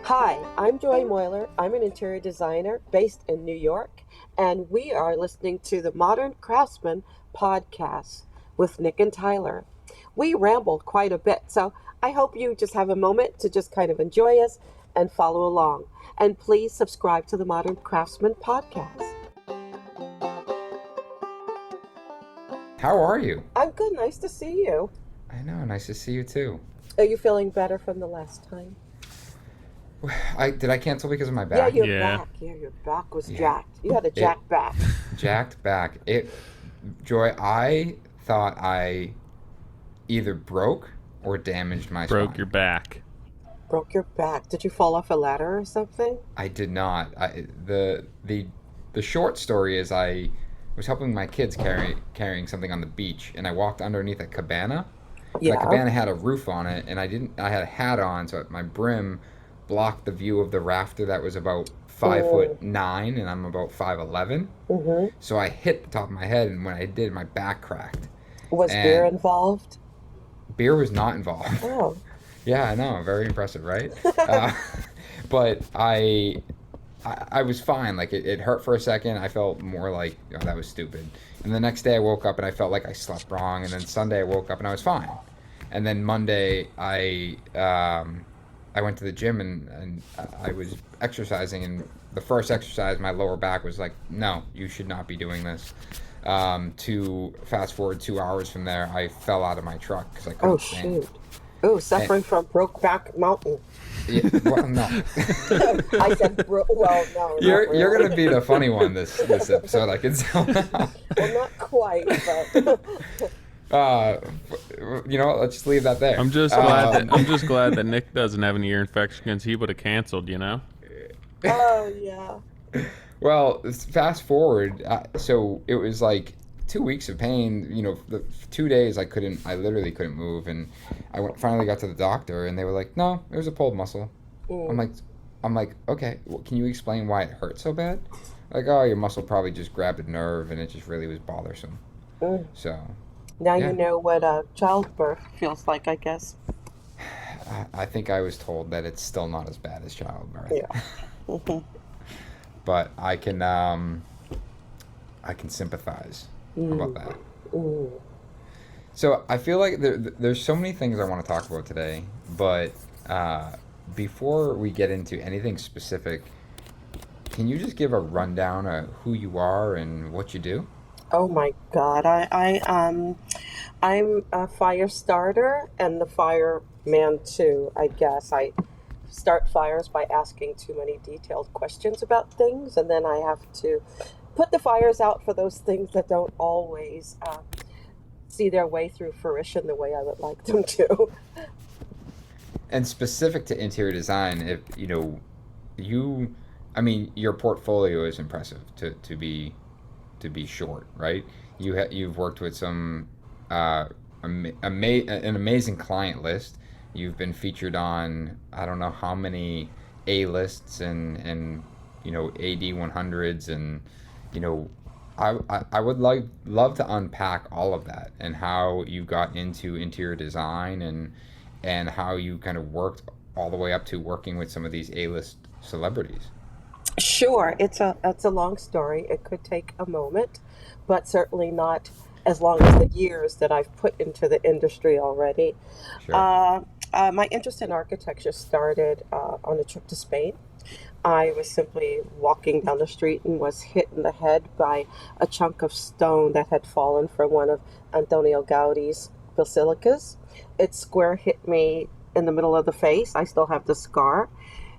Hi, I'm Joy Moyler. I'm an interior designer based in New York, and we are listening to the Modern Craftsman podcast with Nick and Tyler. We rambled quite a bit, so I hope you just have a moment to just kind of enjoy us and follow along. And please subscribe to the Modern Craftsman podcast. How are you? I'm good. Nice to see you. I know. Nice to see you too. Are you feeling better from the last time? Did I cancel because of my back? Yeah, your back. Yeah, your back was jacked. You had a jacked back. Jacked back. Joy, I thought I either broke or damaged my spine. Broke your back. Broke your back. Did you fall off a ladder or something? I did not. The short story is I was helping my kids carrying something on the beach, and I walked underneath a cabana. Yeah. The cabana had a roof on it, and I had a hat on, so my brim blocked the view of the rafter that was about 5'9", and I'm about 5'11". Mm-hmm. So I hit the top of my head, and when I did, my back cracked. Was beer involved? Beer was not involved. Oh. Yeah, I know. Very impressive, right? But I was fine. Like, it hurt for a second. I felt more like, oh, that was stupid. And the next day I woke up and I felt like I slept wrong. And then Sunday I woke up and I was fine. And then Monday I went to the gym and I was exercising. And the first exercise, my lower back was like, no, you should not be doing this. To fast forward 2 hours from there, I fell out of my truck because I couldn't stand. Shoot. Oh, suffering from Brokeback Mountain. Yeah, well, no. I said, well, no. You're going to be the funny one this episode, I can tell now. Well, not quite, but... You know what? Let's just leave that there. I'm just glad that Nick doesn't have an ear infection because he would have canceled, you know? Oh, yeah. Well, fast forward, so it was like 2 weeks of pain. You know, the 2 days I literally couldn't move, and finally got to the doctor, and they were like, "No, it was a pulled muscle." I'm like, okay, well, can you explain why it hurt so bad? Like, oh, your muscle probably just grabbed a nerve, and it just really was bothersome. So now you know what childbirth feels like, I guess. I think I was told that it's still not as bad as childbirth. Yeah. But I can sympathize. How about that? So I feel like there's so many things I want to talk about today, but before we get into anything specific, can you just give a rundown of who you are and what you do? Oh my God, I'm a fire starter and the fireman too, I guess. I start fires by asking too many detailed questions about things, and then I have to put the fires out for those things that don't always see their way through fruition the way I would like them to. And specific to interior design, if you know, your portfolio is impressive to be short, right? You've worked with some an amazing client list. You've been featured on I don't know how many A lists and you know AD 100s, and you know I would love to unpack all of that and how you got into interior design and how you kind of worked all the way up to working with some of these A-list celebrities. Sure, it's a long story. It could take a moment, but certainly not as long as the years that I've put into the industry already. Sure. My interest in architecture started on a trip to Spain. I was simply walking down the street and was hit in the head by a chunk of stone that had fallen from one of Antonio Gaudi's basilicas. It square hit me in the middle of the face. I still have the scar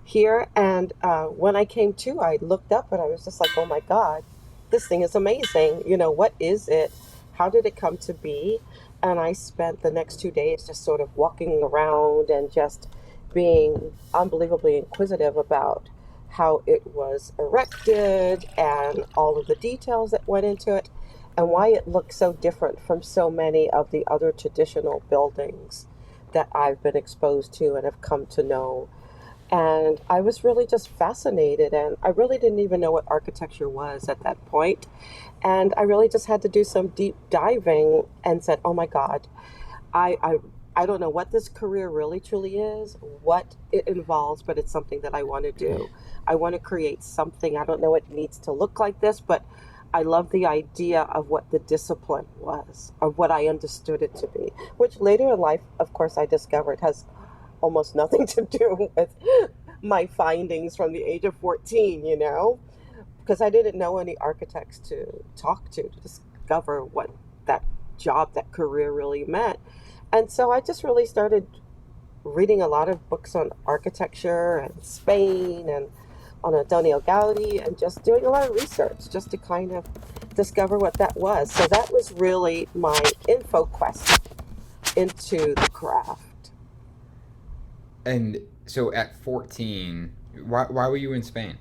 here. And when I came to, I looked up and I was just like, oh my God, this thing is amazing. You know, what is it? How did it come to be? And I spent the next 2 days just sort of walking around and just being unbelievably inquisitive about how it was erected and all of the details that went into it and why it looked so different from so many of the other traditional buildings that I've been exposed to and have come to know. And I was really just fascinated, and I really didn't even know what architecture was at that point. And I really just had to do some deep diving and said, oh my God, I I don't know what this career really truly is, what it involves, but it's something that I want to do. I want to create something. I don't know what it needs to look like this, but I love the idea of what the discipline was, or what I understood it to be, which later in life, of course, I discovered has almost nothing to do with my findings from the age of 14, because I didn't know any architects to talk to discover what that job, that career really meant. And so I just really started reading a lot of books on architecture and Spain and on Antonio Gaudi, and just doing a lot of research just to kind of discover what that was. So that was really my info quest into the craft. And so at 14, why were you in Spain?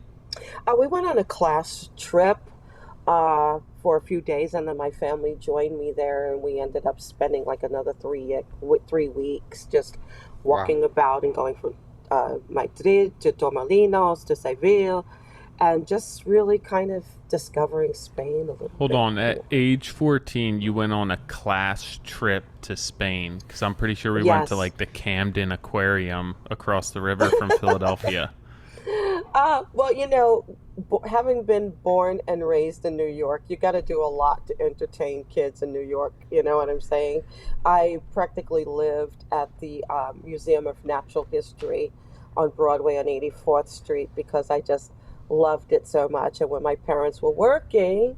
We went on a class trip for a few days, and then my family joined me there, and we ended up spending like another 3 weeks just Wow. walking about and going from Madrid to Torremolinos to Seville, and just really kind of discovering Spain a little Hold bit. on. At age 14, you went on a class trip to Spain, because I'm pretty sure we went to Yes. like the Camden Aquarium across the river from Philadelphia. Well, having been born and raised in New York, you got to do a lot to entertain kids in New York. You know what I'm saying? I practically lived at the Museum of Natural History on Broadway on 84th Street because I just loved it so much. And when my parents were working,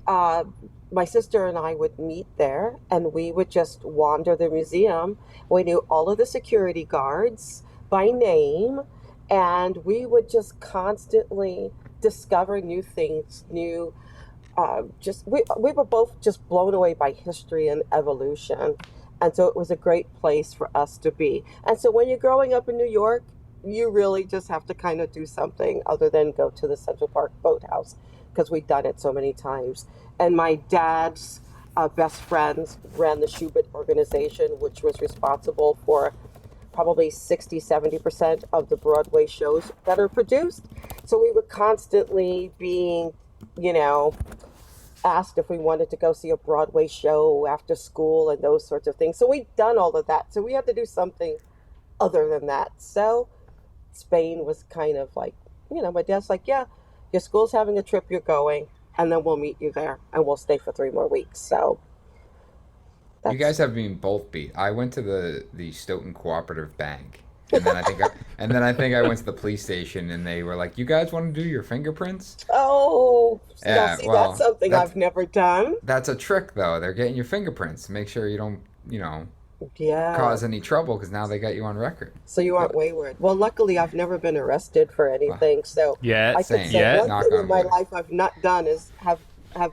uh, my sister and I would meet there, and we would just wander the museum. We knew all of the security guards by name, and we would just constantly discover new things, new. Just we were both just blown away by history and evolution, and so it was a great place for us to be. And so when you're growing up in New York, you really just have to kind of do something other than go to the Central Park Boathouse, because we'd done it so many times. And my dad's best friends ran the Schubert organization, which was responsible for probably 60-70% of the Broadway shows that are produced. So we were constantly being, you know, asked if we wanted to go see a Broadway show after school and those sorts of things. So we'd done all of that. So we had to do something other than that. So Spain was kind of like, my dad's like, yeah, your school's having a trip, you're going, and then we'll meet you there and we'll stay for 3 more weeks. So You guys that's, have been both beat. I went to the Stoughton Cooperative Bank, and then I think I went to the police station, and they were like, "You guys want to do your fingerprints?" oh, now Yeah, see, that's well, something that's I've never done. that's a trick though. They're getting your fingerprints. Make sure you don't, Yeah. cause any trouble because now they got you on record. So you aren't But wayward. Well, luckily, I've never been arrested for well, anything. So I Yet, could same. say yet. one Knock thing in on my wood. life I've not done is have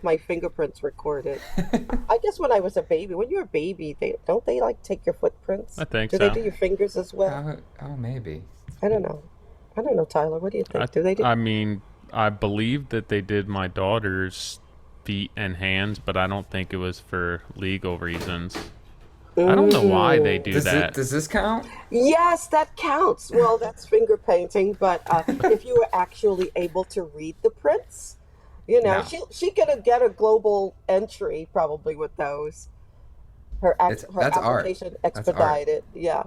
my fingerprints recorded. I guess when I was a baby, when you're a baby, they like take your footprints? I think Do they so. do your fingers as well? Oh, maybe. I don't know. I don't know, Tyler. What do you I, think? Do they do? I mean, I believe that they did my daughter's feet and hands, but I don't think it was for legal reasons. I don't know why they Mm. do Does it that. does this count? Yes, that counts. Well, that's finger painting, but if you were actually able to read the prints, No. she could get a global entry probably with those. Her That's art. application That's art. expedited. Yeah,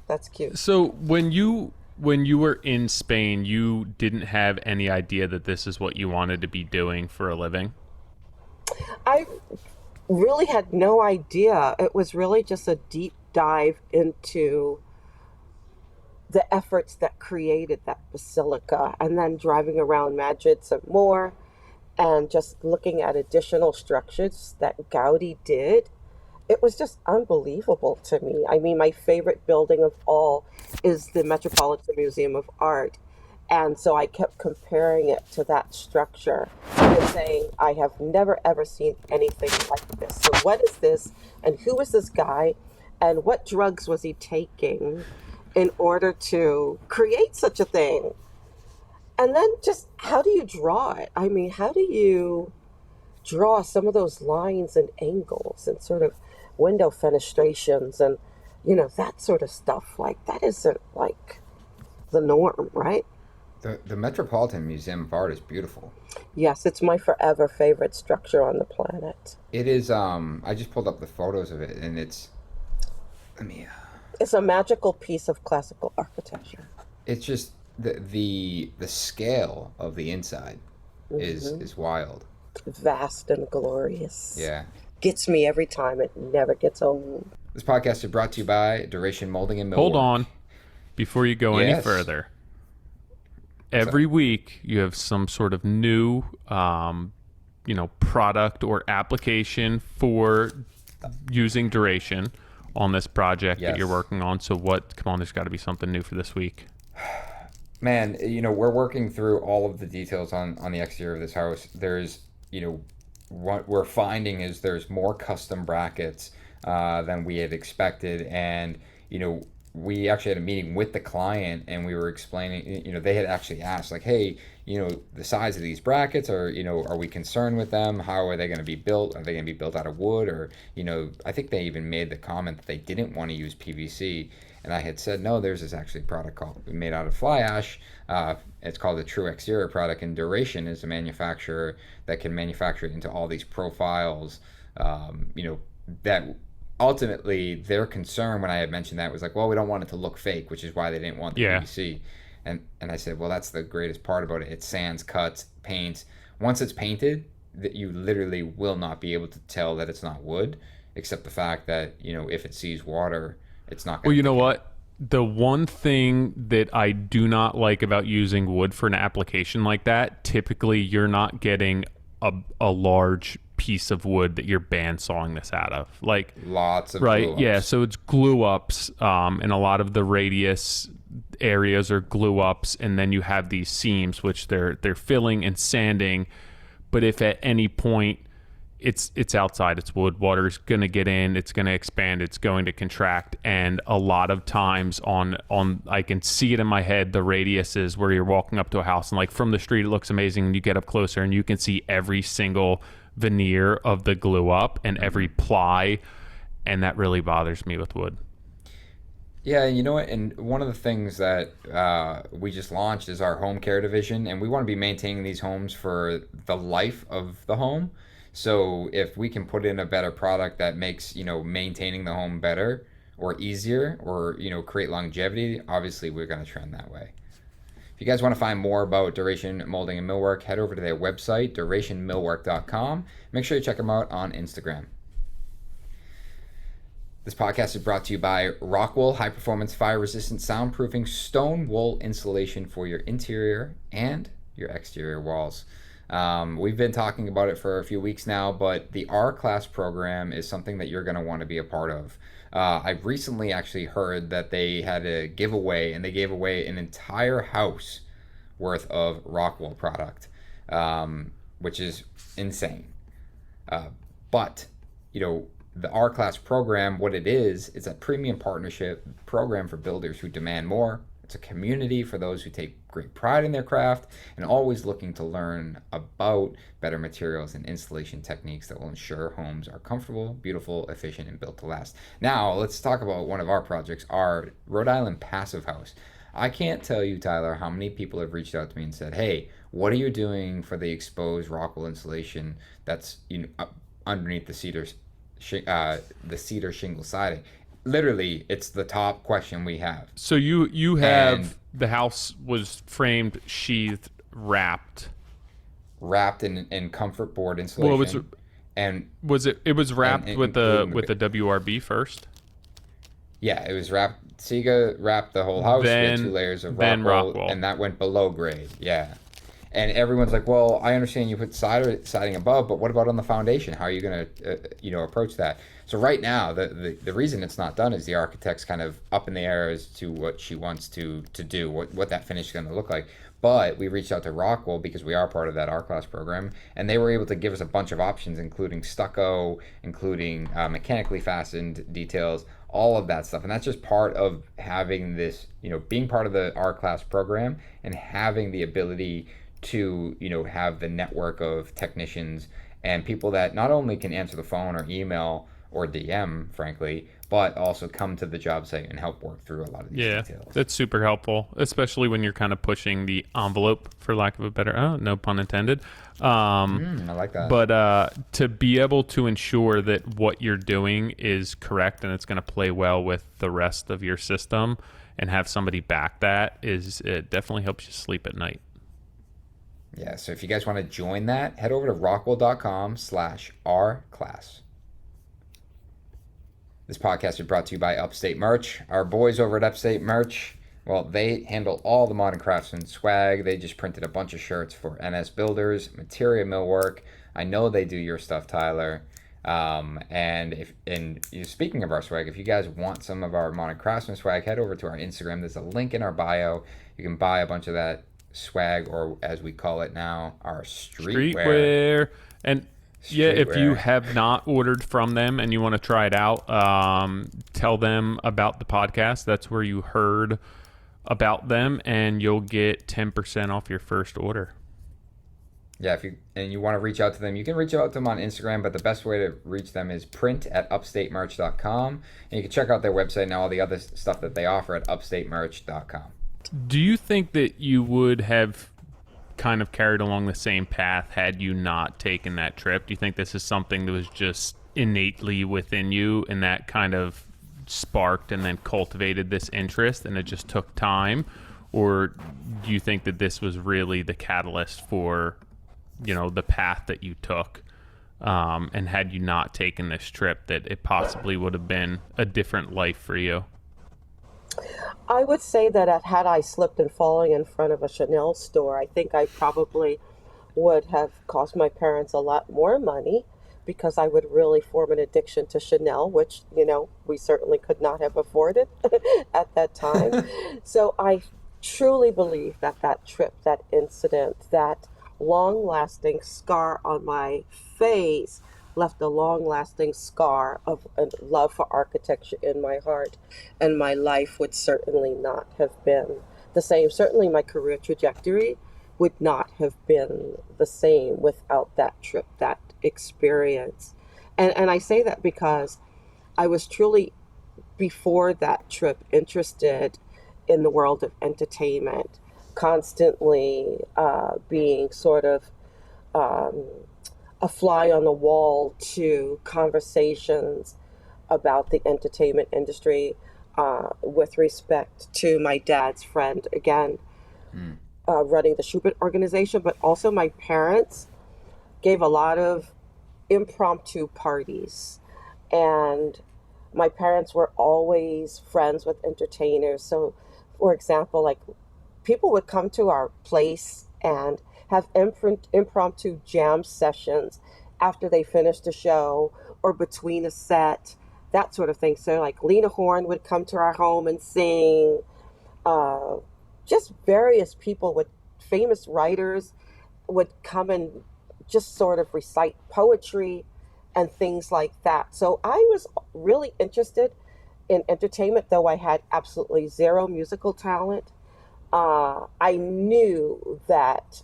that's cute. So when you were in Spain, you didn't have any idea that this is what you wanted to be doing for a living? I really had no idea. It was really just a deep dive into the efforts that created that basilica, and then driving around Madrid some more, and just looking at additional structures that Gaudi did. It was just unbelievable to me. I mean, my favorite building of all is the Metropolitan Museum of Art. And so I kept comparing it to that structure and saying, I have never ever seen anything like this. So, what is this? And who is this guy? And what drugs was he taking in order to create such a thing? And then just how do you draw it? I mean, how do you draw some of those lines and angles and sort of window fenestrations and that sort of stuff? Like, that isn't like the norm, right? The Metropolitan Museum of Art is beautiful. Yes, it's my forever favorite structure on the planet. It is. I just pulled up the photos of it, and it's let me. It's a magical piece of classical architecture. It's just the scale of the inside Hmm. is wild. Vast and glorious. Yeah. Gets me every time. It never gets old. This podcast is brought to you by Duration Molding and Hold Millwork. on. Before you go any Yes. further, What's up? every week you have some sort of new, product or application for using duration on this project that you're Yes. working on. So what? Come on, there's got to be something new for this week. Man, we're working through all of the details on the exterior of this house. There's, what we're finding is there's more custom brackets than we had expected, and we actually had a meeting with the client, and we were explaining. They had actually asked, like, hey, the size of these brackets are we concerned with them? How are they going to be built? Are they going to be built out of wood? Or I think they even made the comment that they didn't want to use PVC. And I had said, no, there's this actually product made out of fly ash. It's called the True Exterior product, and Duration is a manufacturer that can manufacture it into all these profiles. That ultimately their concern when I had mentioned that was like, well, we don't want it to look fake, which is why they didn't want the Yeah. PVC. And I said, well, that's the greatest part about it. It sands, cuts, paints. Once it's painted, that you literally will not be able to tell that it's not wood, except the fact that if it sees water, it's not Well, going you to. know what? The one thing that I do not like about using wood for an application like that, typically you're not getting a large piece of wood that you're bandsawing this out of. Like, Lots of right, glue yeah. ups. So it's glue ups, and a lot of the radius areas are glue ups, and then you have these seams which they're filling and sanding. But if at any point it's outside, it's wood, water's gonna get in, it's gonna expand, it's going to contract, and a lot of times on I can see it in my head, the radius is where you're walking up to a house and like from the street it looks amazing, and you get up closer and you can see every single veneer of the glue up and every ply, and that really bothers me with wood. Yeah, you know what? And one of the things that we just launched is our home care division, and we want to be maintaining these homes for the life of the home. So if we can put in a better product that makes, maintaining the home better or easier or, create longevity, obviously we're going to trend that way. If you guys want to find more about Duration Molding and Millwork, head over to their website, durationmillwork.com. Make sure you check them out on Instagram. This podcast is brought to you by Rockwool High Performance Fire Resistant Soundproofing Stone Wool Insulation for your interior and your exterior walls. We've been talking about it for a few weeks now, but the R-Class program is something that you're going to want to be a part of. I've recently actually heard that they had a giveaway, and they gave away an entire house worth of Rockwool product, which is insane. But, the R-Class program, what it is, it's a premium partnership program for builders who demand more. It's a community for those who take great pride in their craft and always looking to learn about better materials and installation techniques that will ensure homes are comfortable, beautiful, efficient, and built to last. Now, let's talk about one of our projects, our Rhode Island Passive House. I can't tell you, Tyler, how many people have reached out to me and said, hey, what are you doing for the exposed Rockwool insulation that's underneath the cedar shingle siding? Literally, it's the top question we have. So you have And the house was framed, sheathed, wrapped. wrapped in comfort board Well, insulation. And it was wrapped and with the including WRB first, yeah, it was wrapped. Sega wrapped the whole house. We had 2 layers of then Rockwool, Rockwool. and that went below grade. Yeah. And everyone's like, well, I understand you put siding above, but what about on the foundation? How are you going to, approach that? So right now, the reason it's not done is the architect's kind of up in the air as to what she wants to do, what that finish is going to look like. But we reached out to Rockwool because we are part of that R-Class program, and they were able to give us a bunch of options, including stucco, including mechanically fastened details, all of that stuff. And that's just part of having this, being part of the R-Class program and having the ability to, have the network of technicians and people that not only can answer the phone or email or DM, frankly, but also come to the job site and help work through a lot of these details. That's super helpful, especially when you're kind of pushing the envelope, for lack of a better, no pun intended. I like that. But to be able to ensure that what you're doing is correct and it's going to play well with the rest of your system, and have somebody back that, it definitely helps you sleep at night. Yeah, so if you guys want to join that, head over to rockwell.com/rclass. This podcast is brought to you by Upstate Merch. Our boys over at Upstate Merch, well, they handle all the Modern Craftsman swag. They just printed a bunch of shirts for NS Builders, Materia Millwork. I know they do your stuff, Tyler. Speaking of our swag, if you guys want some of our Modern Craftsman swag, head over to our Instagram. There's a link in our bio. You can buy a bunch of that swag, or as we call it now, our streetwear. And yeah, if you have not ordered from them and you want to try it out, tell them about the podcast. That's where you heard about them, and you'll get 10% off your first order. Yeah, if you want to reach out to them, you can reach out to them on Instagram, but the best way to reach them is print@upstatemerch.com, and you can check out their website and all the other stuff that they offer at upstatemerch.com. Do you think that you would have kind of carried along the same path had you not taken that trip? Do you think this is something that was just innately within you and that kind of sparked and then cultivated this interest and it just took time? Or do you think that this was really the catalyst for, the path that you took? And had you not taken this trip, that it possibly would have been a different life for you? I would say that had I slipped and fallen in front of a Chanel store, I think I probably would have cost my parents a lot more money, because I would really form an addiction to Chanel, which, we certainly could not have afforded at that time. So I truly believe that trip, that incident, that long-lasting scar on my face left a long-lasting scar of a love for architecture in my heart, and my life would certainly not have been the same. Certainly my career trajectory would not have been the same without that trip, that experience. And I say that because I was truly, before that trip, interested in the world of entertainment, constantly being sort of a fly on the wall to conversations about the entertainment industry, with respect to my dad's friend, again, running the Schiffer organization, but also my parents gave a lot of impromptu parties. And my parents were always friends with entertainers. So, for example, like, people would come to our place and have impromptu jam sessions after they finished a show or between a set, that sort of thing. So like Lena Horne would come to our home and sing. Just various people, famous writers would come and just sort of recite poetry and things like that. So I was really interested in entertainment, though I had absolutely zero musical talent. I knew that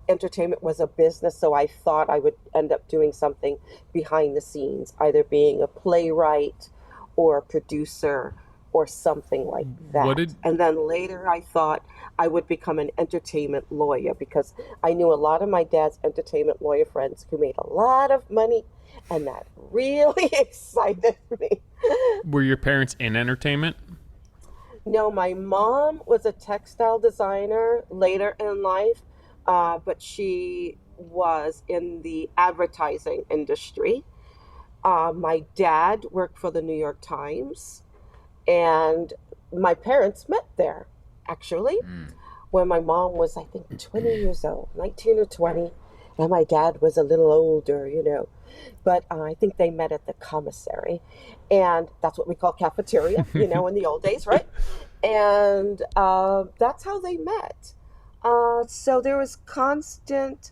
entertainment was a business, so I thought I would end up doing something behind the scenes, either being a playwright or a producer or something like that. And then later I thought I would become an entertainment lawyer, because I knew a lot of my dad's entertainment lawyer friends who made a lot of money, and that really excited me. Were your parents in entertainment? No, my mom was a textile designer later in life. But she was in the advertising industry. My dad worked for the New York Times, and my parents met there, actually, when my mom was, I think, 20 years old, 19 or 20, and my dad was a little older, But I think they met at the commissary, and that's what we call cafeteria, in the old days, right? And that's how they met. So there was constant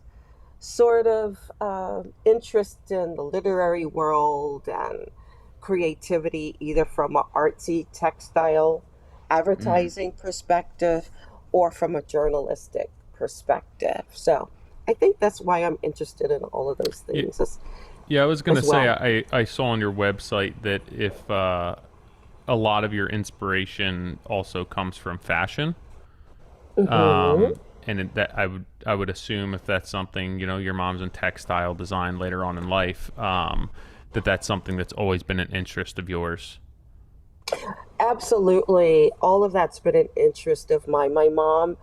sort of interest in the literary world and creativity, either from an artsy textile advertising perspective or from a journalistic perspective. So I think that's why I'm interested in all of those things. Yeah, I was going to as say, well. I saw on your website that if a lot of your inspiration also comes from fashion, Hmm. that I would assume if that's something, your mom's in textile design later on in life, that's something that's always been an interest of yours. Absolutely. All of that's been an interest of mine. My mom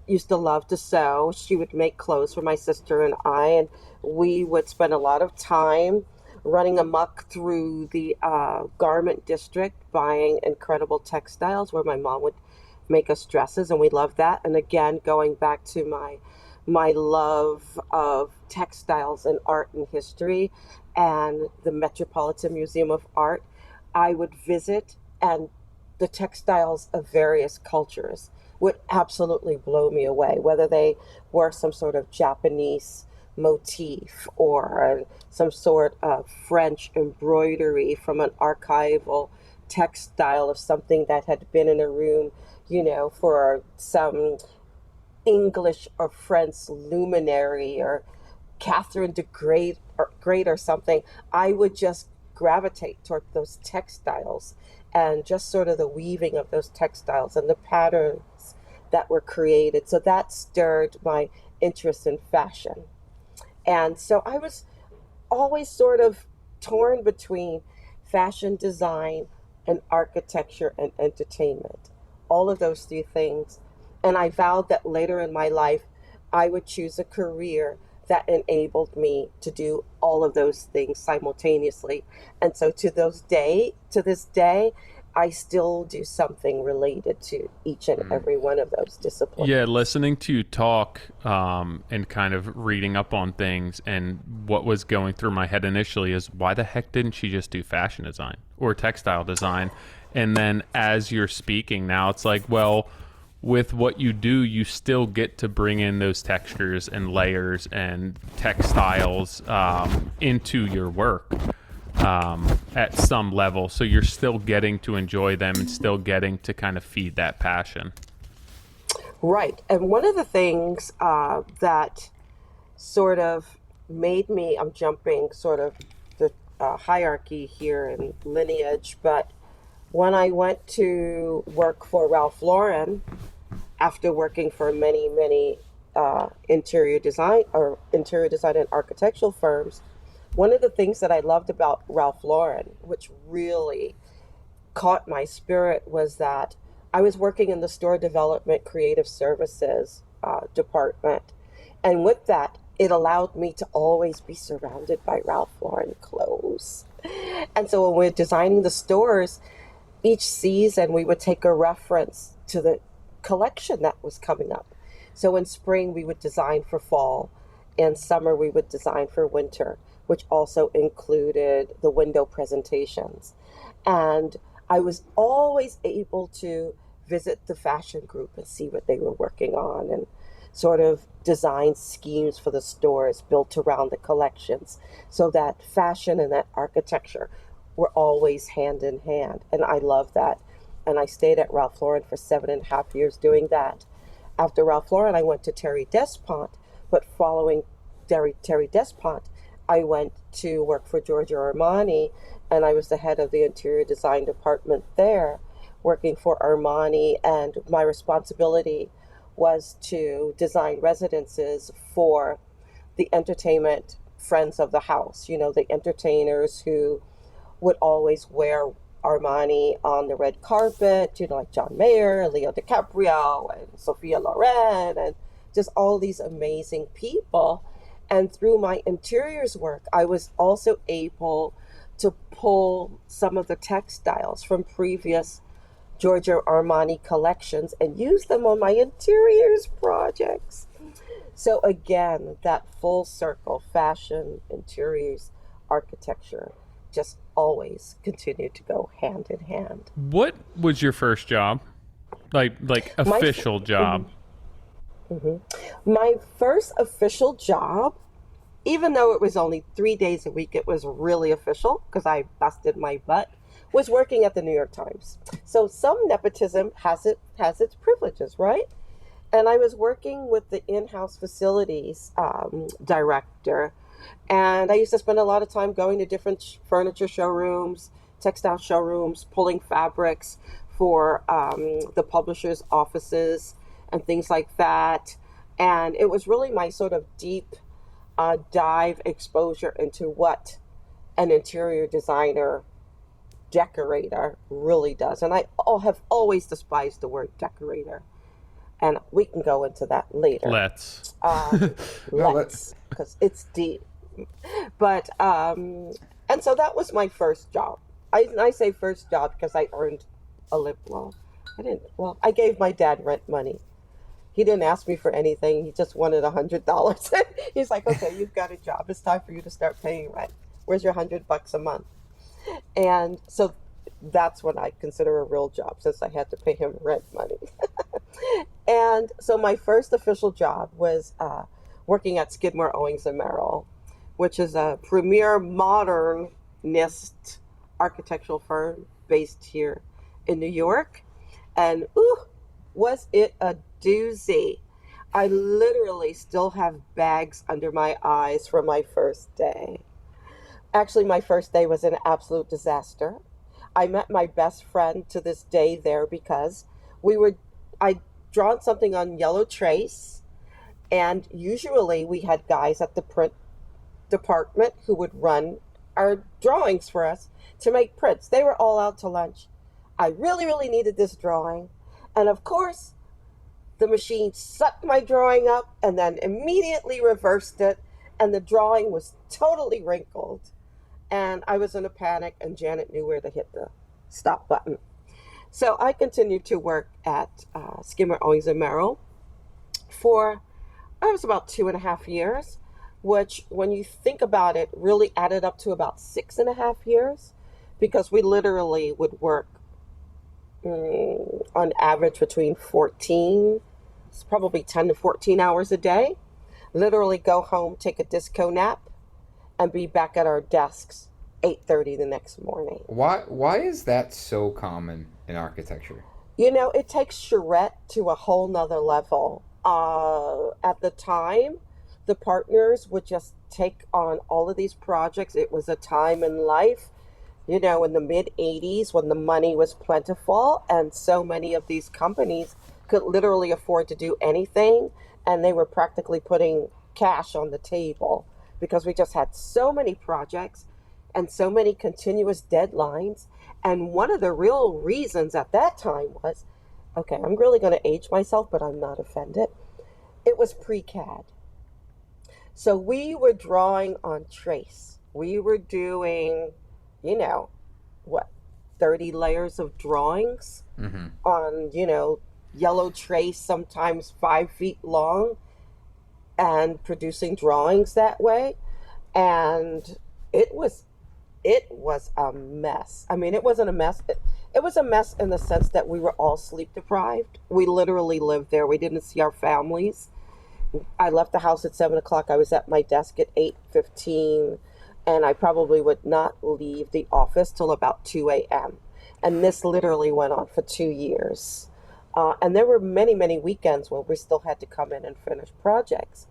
used to love to sew. She would make clothes for my sister and I, and we would spend a lot of time running amok through the garment district buying incredible textiles where my mom would make us dresses, and we loved that. And again, going back to my love of textiles and art and history and the Metropolitan Museum of Art, I would visit, and the textiles of various cultures would absolutely blow me away, whether they were some sort of Japanese motif or some sort of French embroidery from an archival textile of something that had been in a room, for some English or French luminary or Catherine the Great or something. I would just gravitate toward those textiles and just sort of the weaving of those textiles and the patterns that were created. So that stirred my interest in fashion. And so I was always sort of torn between fashion design and architecture and entertainment, all of those three things. And I vowed that later in my life, I would choose a career that enabled me to do all of those things simultaneously. And so to this day, I still do something related to each and Mm. every one of those Yeah, disciplines. listening to you talk, and kind of reading up on things, and what was going through my head initially is, why the heck didn't she just do fashion design or textile design? And then as you're speaking now, it's like, well, with what you do, you still get to bring in those textures and layers and textiles into your work at some level. So you're still getting to enjoy them and still getting to kind of feed that passion. Right. And one of the things that sort of made me, I'm jumping sort of the hierarchy here and lineage, but when I went to work for Ralph Lauren, after working for many, many interior design and architectural firms, one of the things that I loved about Ralph Lauren, which really caught my spirit, was that I was working in the store development creative services department. And with that, it allowed me to always be surrounded by Ralph Lauren clothes. And so when we're designing the stores, each season we would take a reference to the collection that was coming up. So in spring, we would design for fall. In summer, we would design for winter, which also included the window presentations. And I was always able to visit the fashion group and see what they were working on and sort of design schemes for the stores built around the collections so that fashion and that architecture were always hand in hand. And I love that. And I stayed at Ralph Lauren for 7.5 years doing that. After Ralph Lauren, I went to Terry Despont, but following Terry Despont, I went to work for Giorgio Armani, and I was the head of the interior design department there, working for Armani, and my responsibility was to design residences for the entertainment friends of the house, the entertainers who would always wear Armani on the red carpet, like John Mayer, Leo DiCaprio, and Sophia Loren, and just all these amazing people. And through my interiors work, I was also able to pull some of the textiles from previous Giorgio Armani collections and use them on my interiors projects. So again, that full circle, fashion, interiors, architecture, just always continued to go hand in hand. What was your first job? Like My official job? mhm. My first official job, even though it was only 3 days a week, it was really official because I busted my butt, was working at the New York Times. So some nepotism has its privileges, right? And I was working with the in-house facilities director And I used to spend a lot of time going to different furniture showrooms, textile showrooms, pulling fabrics for the publishers' offices and things like that. And it was really my sort of deep dive exposure into what an interior designer, decorator really does. And I have always despised the word decorator. And we can go into that later. Let's. Let's, because it's deep. But, and so that was my first job. I say first job because I earned a living. I gave my dad rent money. He didn't ask me for anything. He just wanted $100. He's like, okay, you've got a job. It's time for you to start paying rent. Where's your $100 a month? And so that's what I consider a real job, since I had to pay him rent money. And so my first official job was working at Skidmore, Owings & Merrill, which is a premier modernist architectural firm based here in New York. And was it a doozy. I literally still have bags under my eyes from my first day. Actually, my first day was an absolute disaster. I met my best friend to this day there because I'd drawn something on yellow trace, and usually we had guys at the print department who would run our drawings for us to make prints. They were all out to lunch. I really, really needed this drawing. And of course, the machine sucked my drawing up and then immediately reversed it, and the drawing was totally wrinkled. And I was in a panic, and Janet knew where to hit the stop button. So I continued to work at Skidmore, Owings & Merrill for, I was about 2.5 years, which, when you think about it, really added up to about 6.5 years, because we literally would work on average between 14, probably 10 to 14 hours a day, literally go home, take a disco nap, and be back at our desks 8:30 the next morning. Why is that so common in architecture? You know, it takes charrette to a whole nother level. At the time, the partners would just take on all of these projects. It was a time in life, you know, in the mid-'80s, when the money was plentiful, and so many of these companies could literally afford to do anything, and they were practically putting cash on the table because we just had so many projects and so many continuous deadlines. And one of the real reasons at that time was, okay, I'm really going to age myself, but I'm not offended. It was pre-CAD. So we were drawing on trace. We were doing, 30 layers of drawings on, yellow trace, sometimes 5 feet long, and producing drawings that way. And it was a mess. I mean, it wasn't a mess. It was a mess in the sense that we were all sleep deprived. We literally lived there. We didn't see our families. I left the house at 7 o'clock. I was at my desk at 8:15, and I probably would not leave the office till about 2 a.m. And this literally went on for 2 years. And there were many, many weekends when we still had to come in and finish projects.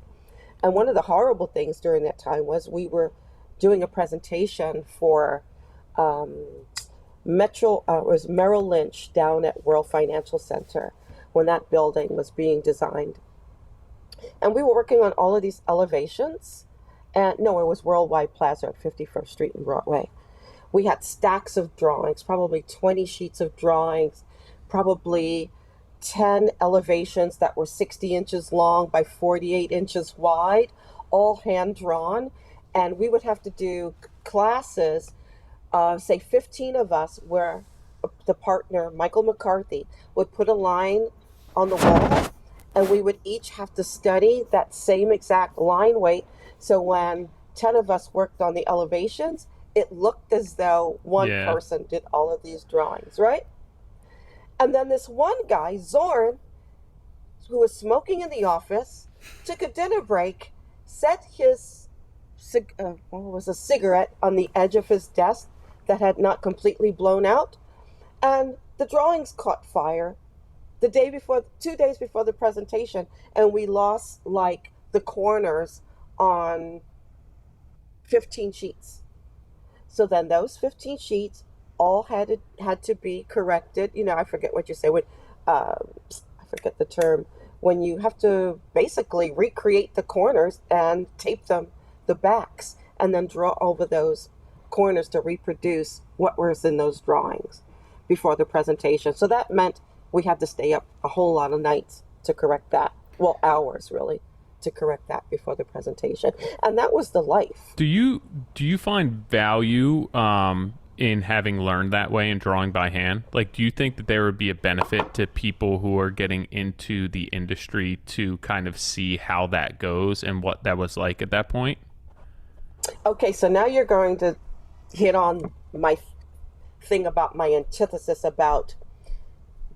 And one of the horrible things during that time was we were doing a presentation for Merrill Lynch down at World Financial Center when that building was being designed. And we were working on all of these elevations. And no, it was Worldwide Plaza at 51st Street and Broadway. We had stacks of drawings, probably 20 sheets of drawings, probably 10 elevations that were 60 inches long by 48 inches wide, all hand drawn. And we would have to do classes, say 15 of us, where the partner, Michael McCarthy, would put a line on the wall, and we would each have to study that same exact line weight. So when 10 of us worked on the elevations, it looked as though one person did all of these drawings, right? And then this one guy, Zorn, who was smoking in the office, took a dinner break, set his a cigarette on the edge of his desk that had not completely blown out, and the drawings caught fire the day before, 2 days before the presentation, and we lost like the corners on 15 sheets. So then those 15 sheets all had to be corrected. I forget what you say when I forget the term, when you have to basically recreate the corners and tape them the backs and then draw over those corners to reproduce what was in those drawings before the presentation. So that meant we had to stay up a whole lot of nights to correct that. Well, hours really, to correct that before the presentation. And that was the life. Do you find value in having learned that way and drawing by hand? Like, do you think that there would be a benefit to people who are getting into the industry to kind of see how that goes and what that was like at that point? Okay, so now you're going to hit on my thing about my antithesis about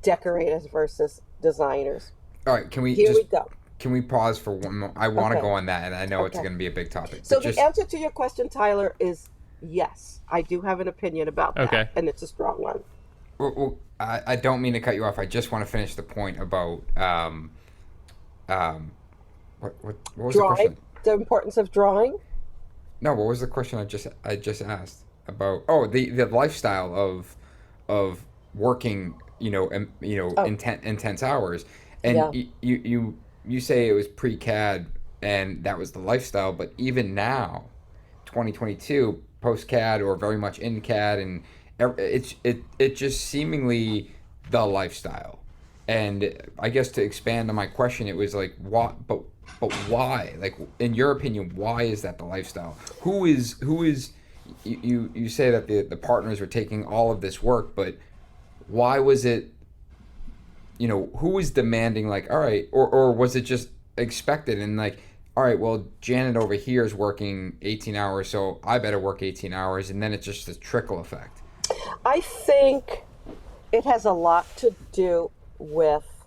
decorators versus designers. All right, can we go. Can we pause for one more? I want to Okay. go on that, and I know it's Okay. going to be a big topic. So but the answer to your question, Tyler, is yes. I do have an opinion about that, Okay. and it's a strong one. Well, I don't mean to cut you off. I just want to finish the point about what was the Drawing, question? the importance of drawing. No, what was the question I just asked about? Oh, the lifestyle of working, Oh. intense hours, and Yeah. you say it was pre-CAD and that was the lifestyle, but even now, 2022, post-CAD or very much in CAD, and it just seemingly the lifestyle. And I guess to expand on my question, it was like, what? But why? Like, in your opinion, why is that the lifestyle? Who is? You say that the partners were taking all of this work, but why was it? Who was demanding? Like, all right, or was it just expected and like, all right, well, Janet over here is working 18 hours, so I better work 18 hours, and then it's just a trickle effect. I think it has a lot to do with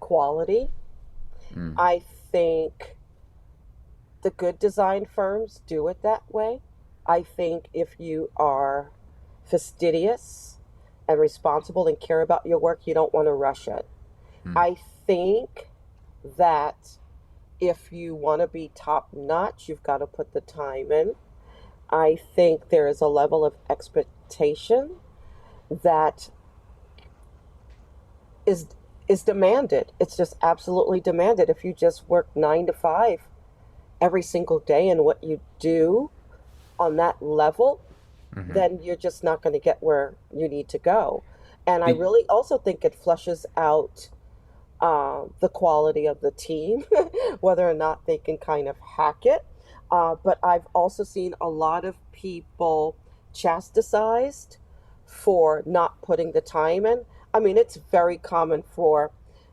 quality. I think the good design firms do it that way. I think if you are fastidious and responsible and care about your work, you don't want to rush it. I think that if you want to be top notch, you've got to put the time in. I think there is a level of expectation that is demanded. It's just absolutely demanded. If you just work 9 to 5 every single day and what you do on that level, then you're just not going to get where you need to go. And I really also think it flushes out the quality of the team, whether or not they can kind of hack it. But I've also seen a lot of people chastised for not putting the time in. I mean, it's very common for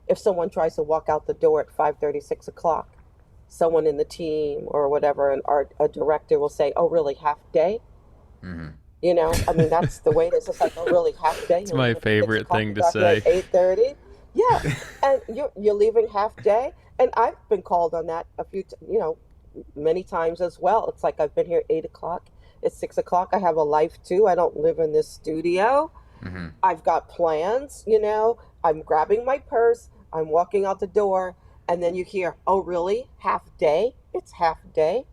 if someone tries to walk out the door at 5:30, 6 o'clock, someone in the team or whatever, and a director will say, "Oh, really, half day?" I mean, that's the way it is. It's like, "Oh, really, half day?" It's my favorite thing to say. 8:30. Yeah, and you're leaving half day, and I've been called on that many times as well. It's like I've been here 8 o'clock. It's 6 o'clock. I have a life too. I don't live in this studio. I've got plans. I'm grabbing my purse. I'm walking out the door, and then you hear, "Oh, really? Half day?" It's half day,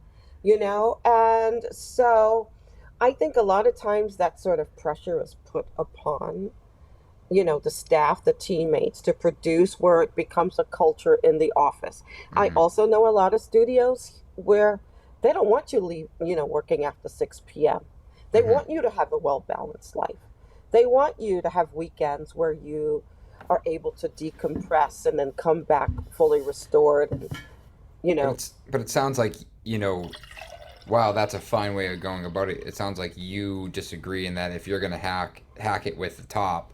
and so I think a lot of times that sort of pressure is put upon the staff, the teammates to produce where it becomes a culture in the office. I also know a lot of studios where they don't want you working after 6 p.m. They want you to have a well-balanced life. They want you to have weekends where you are able to decompress and then come back fully restored. But it sounds like, wow, that's a fine way of going about it. It sounds like you disagree in that if you're going to hack it with the top,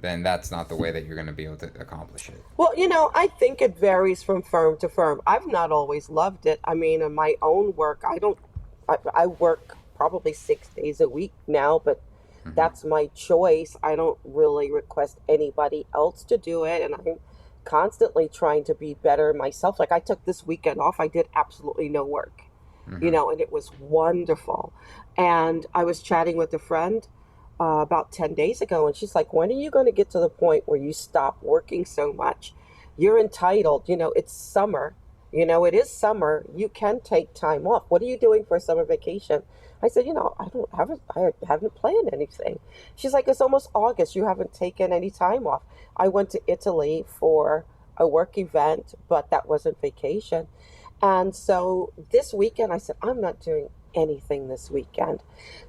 then that's not the way that you're going to be able to accomplish it. Well, I think it varies from firm to firm. I've not always loved it. I mean, in my own work, I work probably 6 days a week now, but that's my choice. I don't really request anybody else to do it, and I'm constantly trying to be better myself. Like, I took this weekend off. I did absolutely no work, and it was wonderful. And I was chatting with a friend about 10 days ago, and she's like, "When are you going to get to the point where you stop working so much? You're entitled. It's summer. It is summer. You can take time off. What are you doing for a summer vacation? I said, I haven't planned anything. She's like, it's almost August. You haven't taken any time off. I went to Italy for a work event, but that wasn't vacation. And so this weekend, I said, I'm not doing anything this weekend.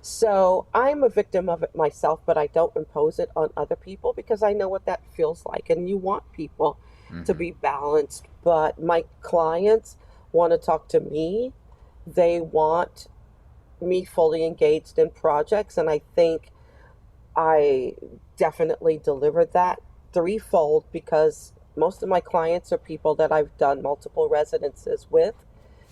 So I'm a victim of it myself, but I don't impose it on other people because I know what that feels like. And you want people to Mm-hmm. be balanced. But my clients want to talk to me. They want me fully engaged in projects. And I think I definitely delivered that threefold because most of my clients are people that I've done multiple residences with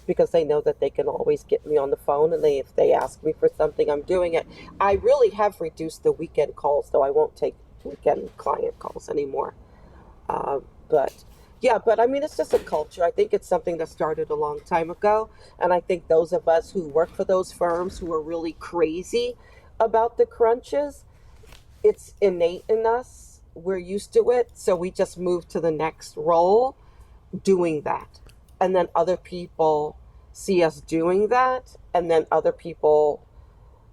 because they know that they can always get me on the phone and if they ask me for something, I'm doing it. I really have reduced the weekend calls, though I won't take weekend client calls anymore. Uh, but yeah, but I mean, it's just a culture. I think it's something that started a long time ago. And I think those of us who work for those firms who are really crazy about the crunches, it's innate in us. We're used to it. So we just move to the next role doing that. And then other people see us doing that. And then other people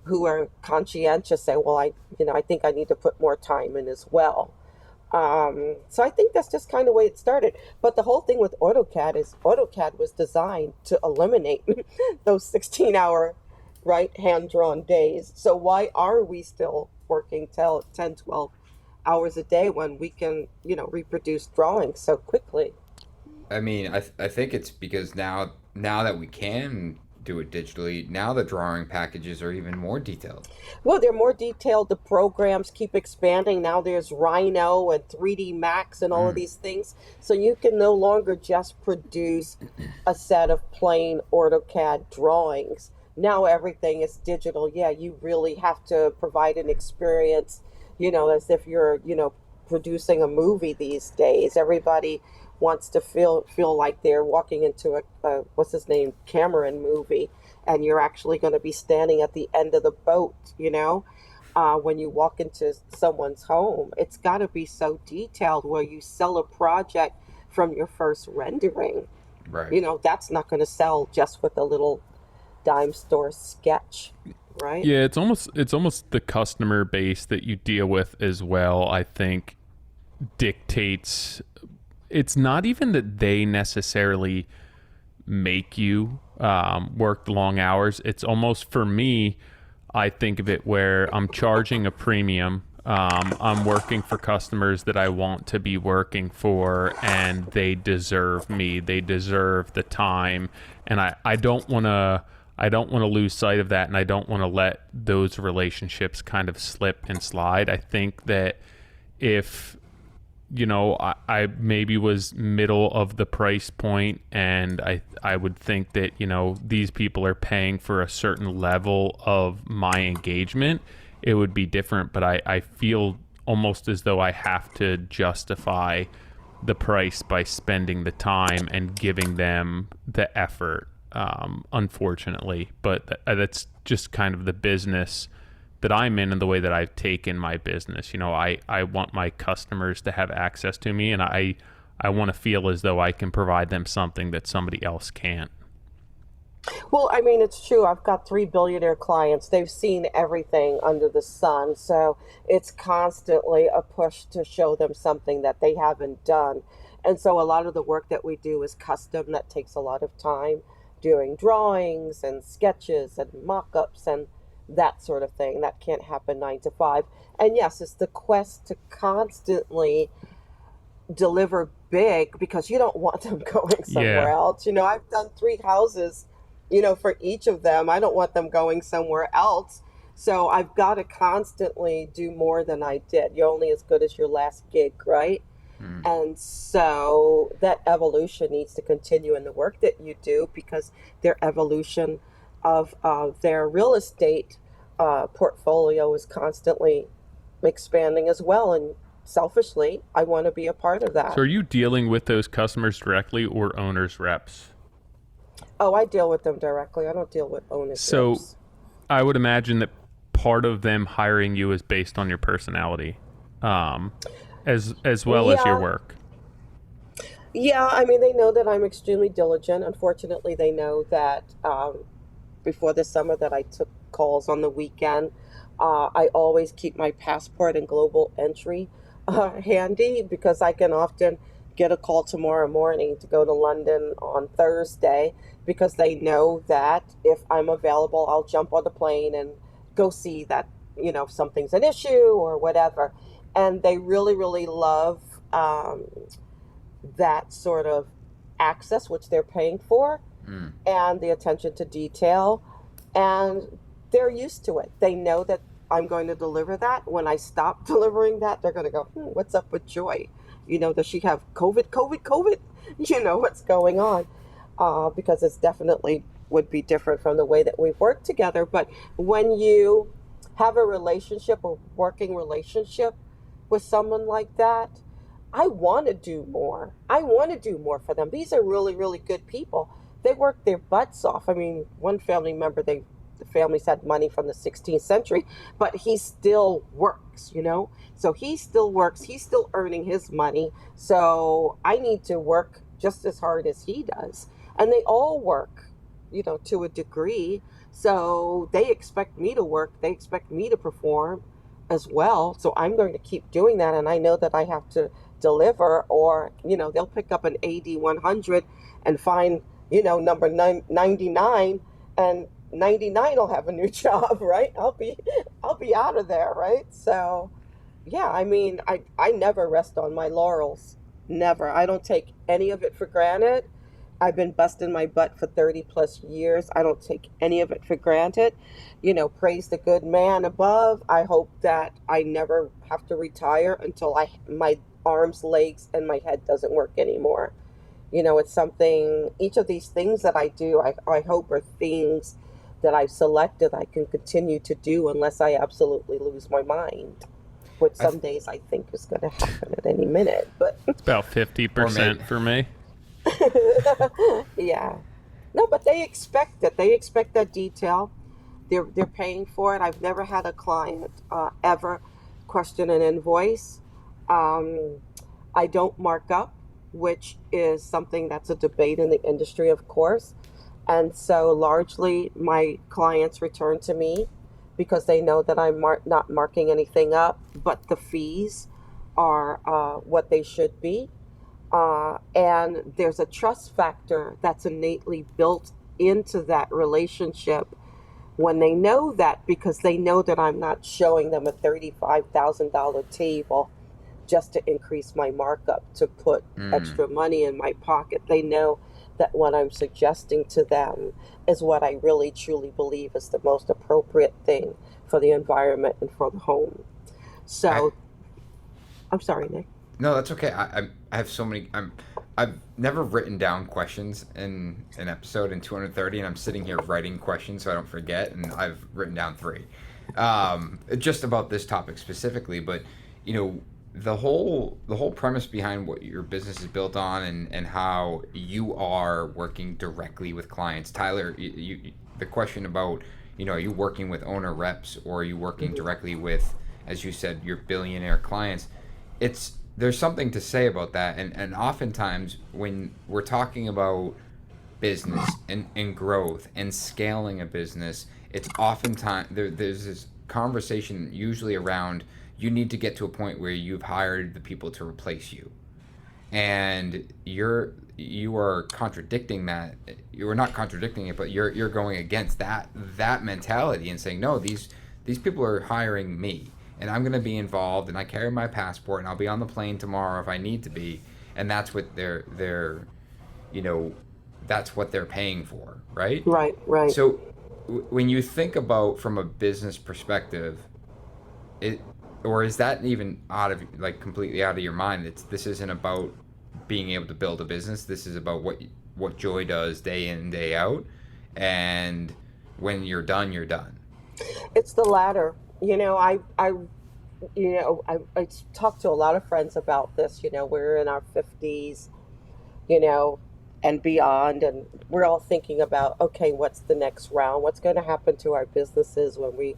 who are conscientious say, well, I think I need to put more time in as well. So I think that's just kind of the way it started. But the whole thing with AutoCAD is AutoCAD was designed to eliminate those 16-hour, right, hand-drawn days. So why are we still working till 10, 12 hours a day when we can, reproduce drawings so quickly? I mean, I think it's because now that we can do it digitally, now the drawing packages are even more detailed. Well, they're more detailed. The programs keep expanding. Now there's Rhino and 3D Max and all of Mm, these things. So you can no longer just produce a set of plain AutoCAD drawings. Now everything is digital. Yeah, you really have to provide an experience, as if you're, producing a movie these days. Everybody wants to feel like they're walking into a what's his name, Cameron movie, and you're actually going to be standing at the end of the boat, when you walk into someone's home. It's got to be so detailed where you sell a project from your first rendering. right. That's not going to sell just with a little dime store sketch, right? Yeah, it's almost the customer base that you deal with as well, I think dictates. It's not even that they necessarily make you work long hours. It's almost, for me, I think of it where I'm charging a premium. I'm working for customers that I want to be working for, and they deserve me. They deserve the time, and I don't want to. I don't want to lose sight of that, and I don't want to let those relationships kind of slip and slide. I think that if I maybe was middle of the price point, and I would think that these people are paying for a certain level of my engagement, it would be different. But I feel almost as though I have to justify the price by spending the time and giving them the effort, unfortunately. But that's just kind of the business that I'm in and the way that I've taken my business. I want my customers to have access to me, and I want to feel as though I can provide them something that somebody else can't. Well, I mean, it's true. I've got three billionaire clients. They've seen everything under the sun. So it's constantly a push to show them something that they haven't done. And so a lot of the work that we do is custom. That takes a lot of time, doing drawings and sketches and mock-ups and that sort of thing. That can't happen 9 to 5. And yes, it's the quest to constantly deliver big because you don't want them going somewhere Yeah. else. I've done 3 houses, for each of them. I don't want them going somewhere else. So I've got to constantly do more than I did. You're only as good as your last gig, right? Mm. And so that evolution needs to continue in the work that you do because their evolution of their real estate portfolio is constantly expanding as well. And selfishly, I want to be a part of So that. are you dealing with those customers directly or owners reps? Oh, I deal with them directly. I don't deal with So ownerships. I would imagine that part of them hiring you is based on your personality, as well as your Yeah, work. Yeah, I mean, they know that I'm extremely diligent. Unfortunately, they know that before the summer that I took calls on the weekend. I always keep my passport and global entry handy because I can often get a call tomorrow morning to go to London on Thursday because they know that if I'm available, I'll jump on the plane and go see that, if something's an issue or whatever. And they really, really love that sort of access, which they're paying for, Mm. and the attention to detail, and they're used to it. They know that I'm going to deliver that. When I stop delivering that, they're going to go, what's up with Joy? Does she have COVID? What's going on? Because it's definitely would be different from the way that we've worked together. But when you have a relationship, a working relationship with someone like that, I want to do more. I want to do more for them. These are really, really good people. They work their butts off. I mean, one family member, the families had money from the 16th century, but he still works. So he still works. He's still earning his money. So I need to work just as hard as he does. And they all work, to a degree. So they expect me to work. They expect me to perform as well. So I'm going to keep doing that. And I know that I have to deliver, or they'll pick up an AD 100 and find number 99, and 99 will have a new job, right? I'll be out of there, right? So yeah, I mean, I never rest on my laurels. Never. I don't take any of it for granted. I've been busting my butt for 30 plus years. I don't take any of it for granted. Praise the good man above. I hope that I never have to retire until my arms, legs, and my head doesn't work anymore. It's something, each of these things that I do, I hope are things that I've selected I can continue to do unless I absolutely lose my mind, which some days I think is going to happen at any minute. But It's about 50% for me. yeah. No, but they expect it. They expect that detail. They're paying for it. I've never had a client ever question an invoice. I don't mark up, which is something that's a debate in the industry, of course. And so largely my clients return to me because they know that I'm not marking anything up, but the fees are what they should be. And there's a trust factor that's innately built into that relationship when they know that, because they know that I'm not showing them a $35,000 table just to increase my markup, to put extra money in my pocket. They know that what I'm suggesting to them is what I really truly believe is the most appropriate thing for the environment and for the home. So, I'm sorry, Nick. No, that's okay. I have so many. I've never written down questions in an episode in 230, and I'm sitting here writing questions so I don't forget. And I've written down 3, just about this topic specifically. But the whole premise behind what your business is built on, and how you are working directly with clients. Tyler, the question about are you working with owner reps, or are you working directly with, as you said, your billionaire clients? There's something to say about that, and oftentimes when we're talking about business and growth and scaling a business, it's oftentimes there's this conversation usually around, you need to get to a point where you've hired the people to replace you, and you are contradicting that. You are not contradicting it, but you're going against that mentality and saying, no, these people are hiring me, and I'm going to be involved, and I carry my passport, and I'll be on the plane tomorrow if I need to be, and that's what they're that's what they're paying for, right? Right. So when you think about from a business perspective, or is that even completely out of your mind? This isn't about being able to build a business. This is about what Joy does day in and day out, and when you're done, you're done. It's the latter. I talked to a lot of friends about this. We're in our 50s, and beyond, and we're all thinking about, okay, what's the next round? What's going to happen to our businesses when we,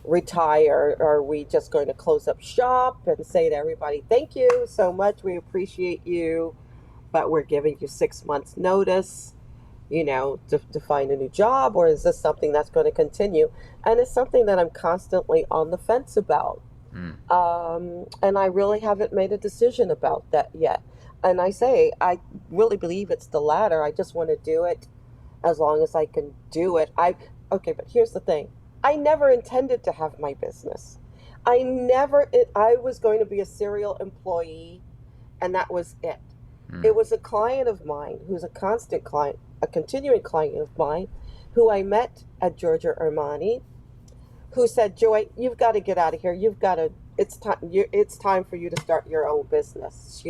retire? Are we just going to close up shop and say to everybody, thank you so much, we appreciate you, but we're giving you 6 months notice, to find a new job, or is this something that's going to continue? And it's something that I'm constantly on the fence about. And I really haven't made a decision about that yet. And I really believe it's the latter. I just want to do it as long as I can do it. Okay, but here's the thing. I never intended to have my business. I was going to be a serial employee, and that was it. It was a client of mine who's a constant client, a continuing client of mine, who I met at Giorgio Armani, who said, Joy, you've got to get out of here. It's time for you to start your own business.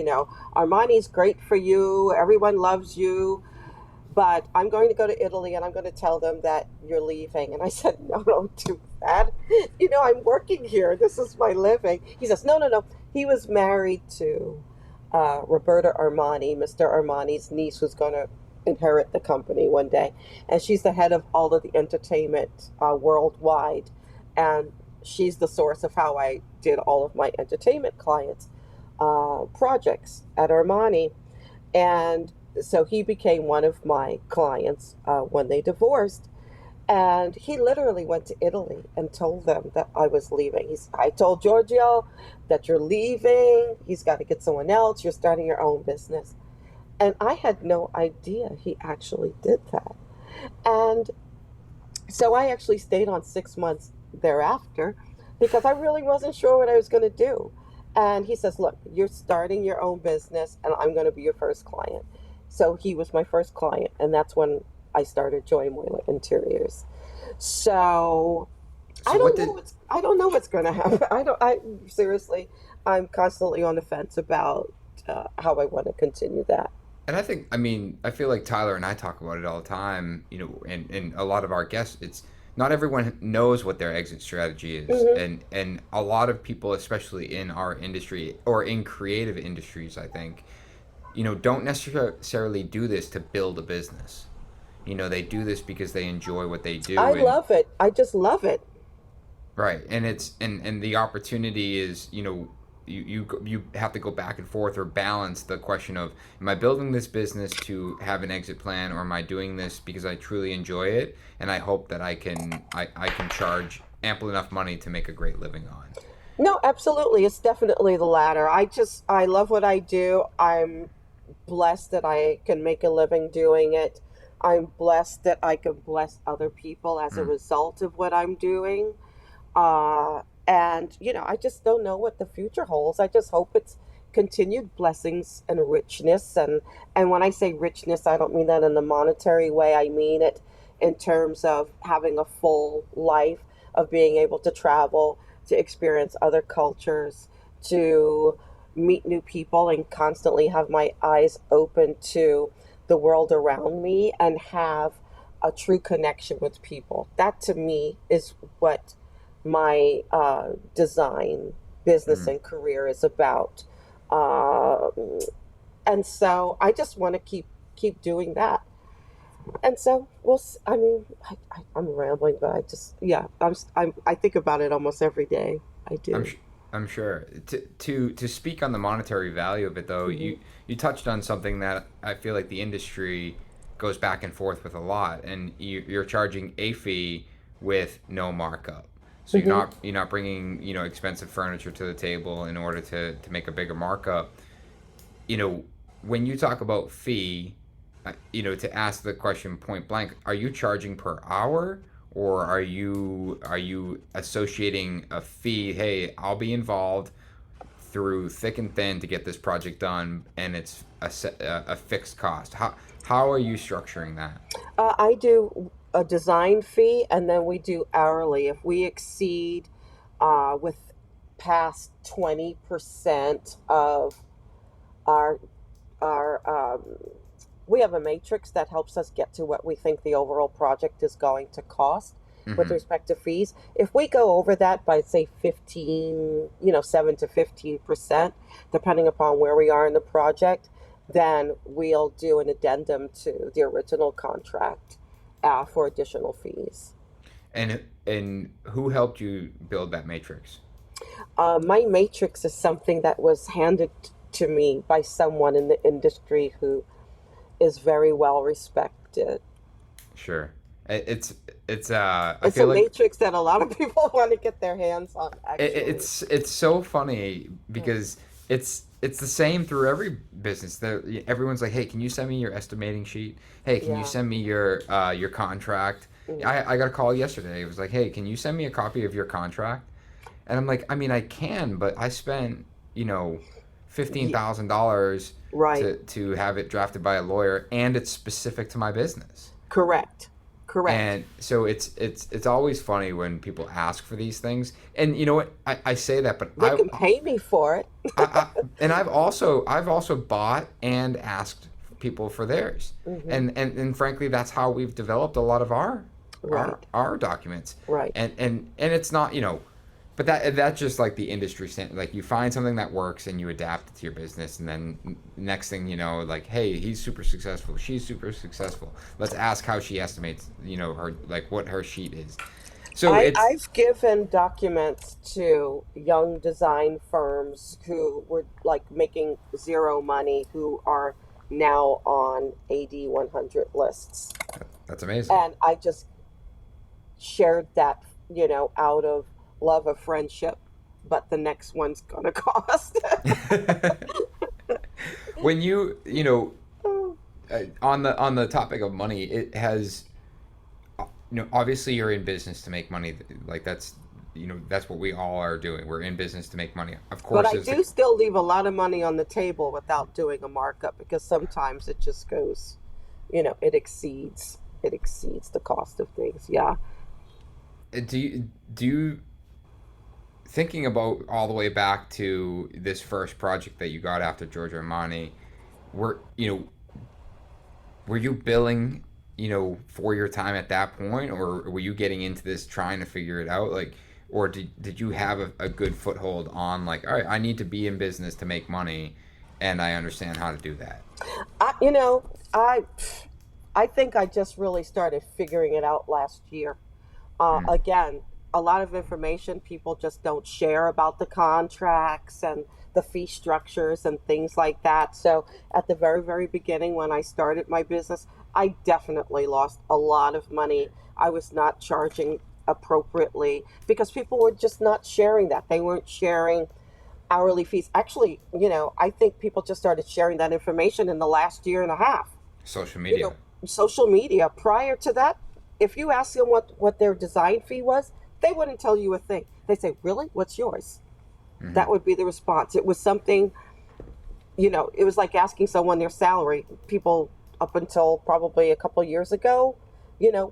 Armani's great for you. Everyone loves you. But I'm going to go to Italy and I'm going to tell them that you're leaving. And I said, no, don't do that. I'm working here. This is my living. He says, no. He was married to Roberta Armani, Mr. Armani's niece, who's going to inherit the company one day. And she's the head of all of the entertainment worldwide. And she's the source of how I did all of my entertainment clients' projects at Armani. And so he became one of my clients when they divorced. And he literally went to Italy and told them that I was leaving. I told Giorgio that you're leaving. He's got to get someone else. You're starting your own business. And I had no idea he actually did that. And so I actually stayed on 6 months thereafter because I really wasn't sure what I was going to do. And he says, look, you're starting your own business and I'm going to be your first client. So he was my first client, and that's when I started Joy Moyler Interiors. So I don't know what's going to happen. Seriously, I'm constantly on the fence about how I want to continue that. And I feel like Tyler and I talk about it all the time, and a lot of our guests, it's not everyone knows what their exit strategy is. Mm-hmm. And a lot of people, especially in our industry or in creative industries, I think, don't necessarily do this to build a business. They do this because they enjoy what they do. I love it. I just love it. Right. And it's and the opportunity is, you have to go back and forth or balance the question of, am I building this business to have an exit plan, or am I doing this because I truly enjoy it and I hope that I can charge ample enough money to make a great living on? No, absolutely. It's definitely the latter. I love what I do. I'm blessed that I can make a living doing it. I'm blessed that I can bless other people as a result of what I'm doing. And, I just don't know what the future holds. I just hope it's continued blessings and richness. And when I say richness, I don't mean that in the monetary way. I mean it in terms of having a full life, of being able to travel, to experience other cultures, to meet new people, and constantly have my eyes open to the world around me and have a true connection with people. That to me is what my design business and career is about. And so I just want to keep doing that. And so I'm rambling, but I think about it almost every day. I do. I'm sure. To speak on the monetary value of it, though, you touched on something that I feel like the industry goes back and forth with a lot, and you're charging a fee with no markup. So you're not bringing expensive furniture to the table in order to make a bigger markup. When you talk about fee, to ask the question point blank, are you charging per hour? Or are you associating a fee? Hey, I'll be involved through thick and thin to get this project done, and it's a fixed cost. How are you structuring that? I do a design fee, and then we do hourly. If we exceed with past 20% of our we have a matrix that helps us get to what we think the overall project is going to cost with respect to fees. If we go over that by, say, 7 to 15%, depending upon where we are in the project, then we'll do an addendum to the original contract for additional fees. And who helped you build that matrix? My matrix is something that was handed to me by someone in the industry who is very well respected. Sure. It's I It's a feel like matrix that a lot of people want to get their hands on, actually. it's so funny because it's the same through every business. Everyone's like, "Hey, can you send me your estimating sheet? Hey, can you Yeah. send me your contract?" Mm. I got a call yesterday. It was like, "Hey, can you send me a copy of your contract?" And I'm like, "I mean, I can, but I spent, you know, Ye- $15,000 right. to have it drafted by a lawyer, and it's specific to my business." Correct. Correct. And so it's always funny when people ask for these things. And you know what? I say that, but They can pay me for it. I and I've also bought and asked people for theirs. Hmm. And frankly, that's how we've developed a lot of Right. our documents. Right. And it's not, you know, but that's just like the industry standard. Like you find something that works and you adapt it to your business, and then next thing you know, like, hey, he's super successful, she's super successful. Let's ask how she estimates, you know, her, like what her sheet is. So it's I've given documents to young design firms who were like making zero money, who are now on AD 100 lists. that's amazing. And I just shared that, out of love of friendship, but the next one's gonna cost. When you know, on the topic of money, it has, you know, obviously you're in business to make money. Like that's, you know, that's what we all are doing. We're in business to make money. Of But course, I there's the do still leave a lot of money on the table without doing a markup, because sometimes it just goes, it exceeds the cost of things. Yeah. do you thinking about all the way back to this first project that you got after Giorgio Armani, were you know were you billing, you know, for your time at that point, or were you getting into this trying to figure it out, like, or did you have a good foothold on, like, all right, I need to be in business to make money, and I understand how to do that? I, you know, I, I think I just really started figuring it out last year. Mm, Again, a lot of information people just don't share about the contracts and the fee structures and things like that. So at the very, very beginning, when I started my business, I definitely lost a lot of money. I was not charging appropriately because people were just not sharing that. They weren't sharing hourly fees. Actually, I think people just started sharing that information in the last year and a half. social you media. know, Social media. Prior to that, if you ask them what their design fee was, they wouldn't tell you a thing. They say, "Really? What's yours?" Hmm. That would be the response. It was something, it was like asking someone their salary. People up until probably a couple years ago,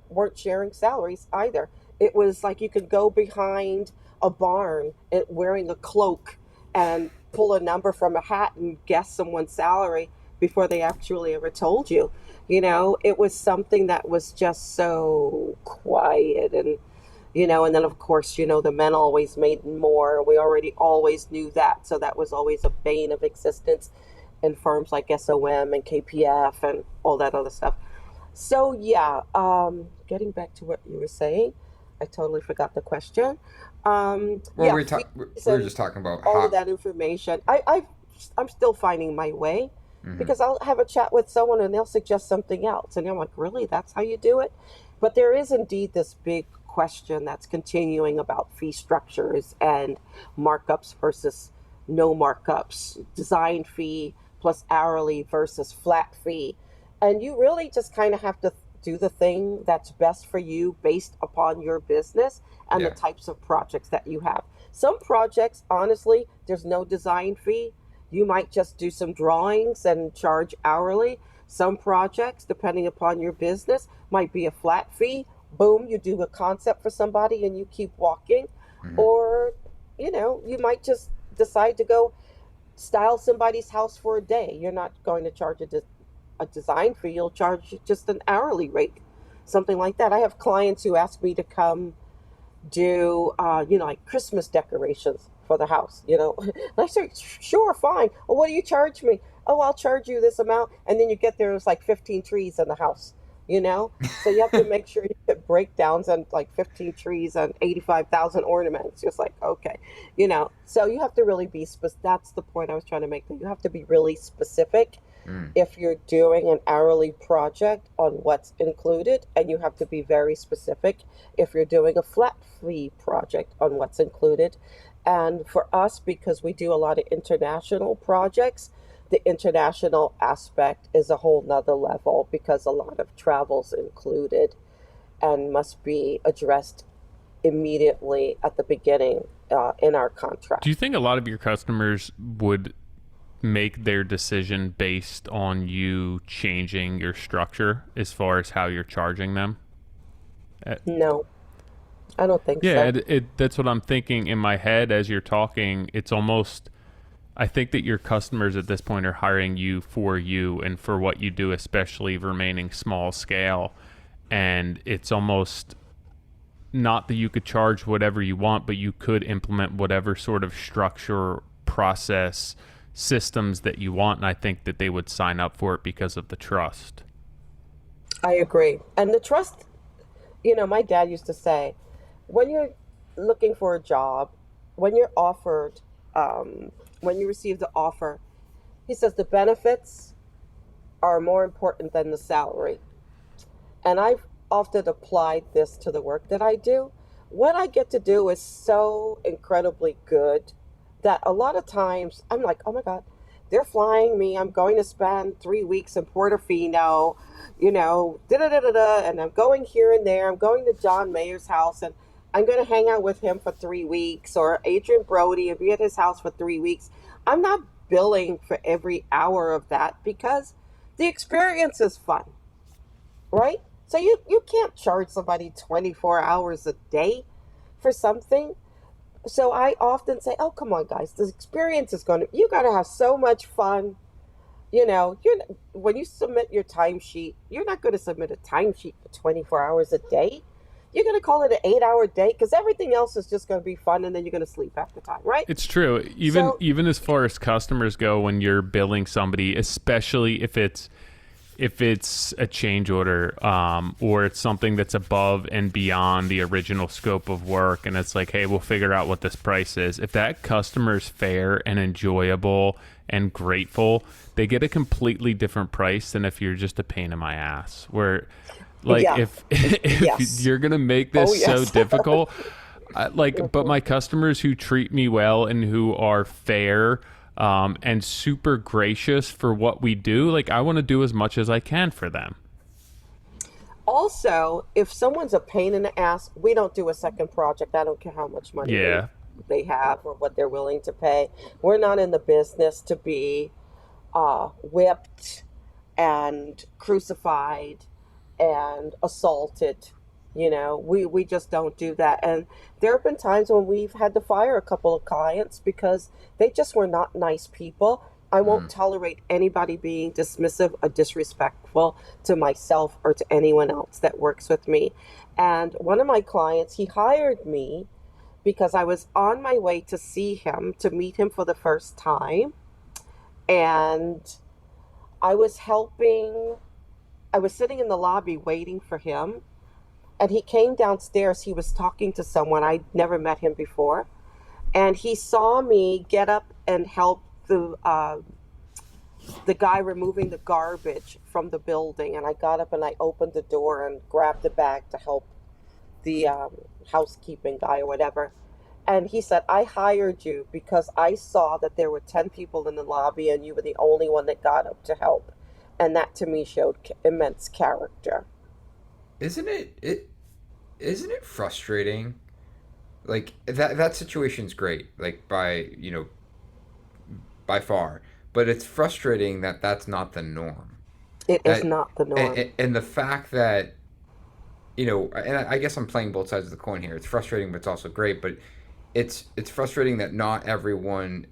weren't sharing salaries either. It was like you could go behind a barn wearing a cloak and pull a number from a hat and guess someone's salary before they actually ever told you. It was something that was just so quiet, and then of course, the men always made more. We already always knew that. So that was always a bane of existence in firms like SOM and KPF and all that other stuff. So yeah, getting back to what you were saying, I totally forgot the question. Well, Yeah, fees we were and just talking about all of how. that information. I'm still finding my way, Hmm. because I'll have a chat with someone and they'll suggest something else, and I'm like, really, that's how you do it? But there is indeed this big question that's continuing about fee structures and markups versus no markups, design fee plus hourly versus flat fee. And you really just kind of have to do the thing that's best for you based upon your business and the Yeah. types of projects that you have. Some projects, honestly, there's no design fee. You might just do some drawings and charge hourly. Some projects, depending upon your business, might be a flat fee. Boom, you do a concept for somebody and you keep walking. Hmm. Or, you might just decide to go style somebody's house for a day. You're not going to charge a design fee, you'll charge just an hourly rate, something like that. I have clients who ask me to come do like Christmas decorations for the house. And I say, sure, fine. Well, what do you charge me? Oh, I'll charge you this amount. And then you get there, it's like 15 trees in the house. you know? So you have to make sure you get breakdowns on like 15 trees and 85,000 ornaments. Just like, okay, so you have to really be specific. That's the point I was trying to make, that you have to be really specific Mm. if you're doing an hourly project on what's included, and you have to be very specific if you're doing a flat fee project on what's included. And for us, because we do a lot of international projects, the international aspect is a whole nother level, because a lot of travel's included and must be addressed immediately at the beginning in our contract. Do you think a lot of your customers would make their decision based on you changing your structure as far as how you're charging them? No, I don't think Yeah, so. that's what I'm thinking in my head as you're talking. It's almost, I think that your customers at this point are hiring you and for what you do, especially remaining small scale. And it's almost not that you could charge whatever you want, but you could implement whatever sort of structure, process, systems that you want. And I think that they would sign up for it because of the trust. I agree. And the trust, my dad used to say, when you're looking for a job, when you're offered, when you receive the offer, he says the benefits are more important than the salary. And I've often applied this to the work that I do. What I get to do is so incredibly good that a lot of times I'm like, oh my God, they're flying me. I'm going to spend 3 weeks in Portofino, da da da da da, and I'm going here and there. I'm going to John Mayer's house, and I'm going to hang out with him for 3 weeks, or Adrian Brody, and be at his house for 3 weeks. I'm not billing for every hour of that, because the experience is fun, right? So you can't charge somebody 24 hours a day for something. So I often say, oh, come on, guys, the experience is you got to have so much fun. When you submit your timesheet, you're not going to submit a timesheet for 24 hours a day. You're going to call it an 8-hour day, because everything else is just going to be fun, and then you're going to sleep half the time, right? It's true. Even as far as customers go, when you're billing somebody, especially if it's a change order, or it's something that's above and beyond the original scope of work, and it's like, hey, we'll figure out what this price is. If that customer's fair and enjoyable and grateful, they get a completely different price than if you're just a pain in my ass. Where, like, Yeah. if Yes. you're gonna make this Oh, yes. so difficult, but my customers who treat me well and who are fair, and super gracious for what we do, like, I want to do as much as I can for them. Also, if someone's a pain in the ass, we don't do a second project. I don't care how much money Yeah. they have or what they're willing to pay. We're not in the business to be whipped and crucified and assaulted. We just don't do that. And there have been times when we've had to fire a couple of clients because they just were not nice people. I won't tolerate anybody being dismissive or disrespectful to myself or to anyone else that works with me. And one of my clients, he hired me because I was on my way to see him, to meet him for the first time. And I was sitting in the lobby waiting for him. And he came downstairs. He was talking to someone. I'd never met him before. And he saw me get up and help the guy removing the garbage from the building. And I got up and I opened the door and grabbed the bag to help the housekeeping guy or whatever. And he said, I hired you because I saw that there were 10 people in the lobby and you were the only one that got up to help. And that to me showed immense character. Isn't it frustrating? Like that situation's great, like by far, but it's frustrating that that's not the norm. It is not the norm. And the fact that, and I guess I'm playing both sides of the coin here. It's frustrating, but it's also great. But it's frustrating that not everyone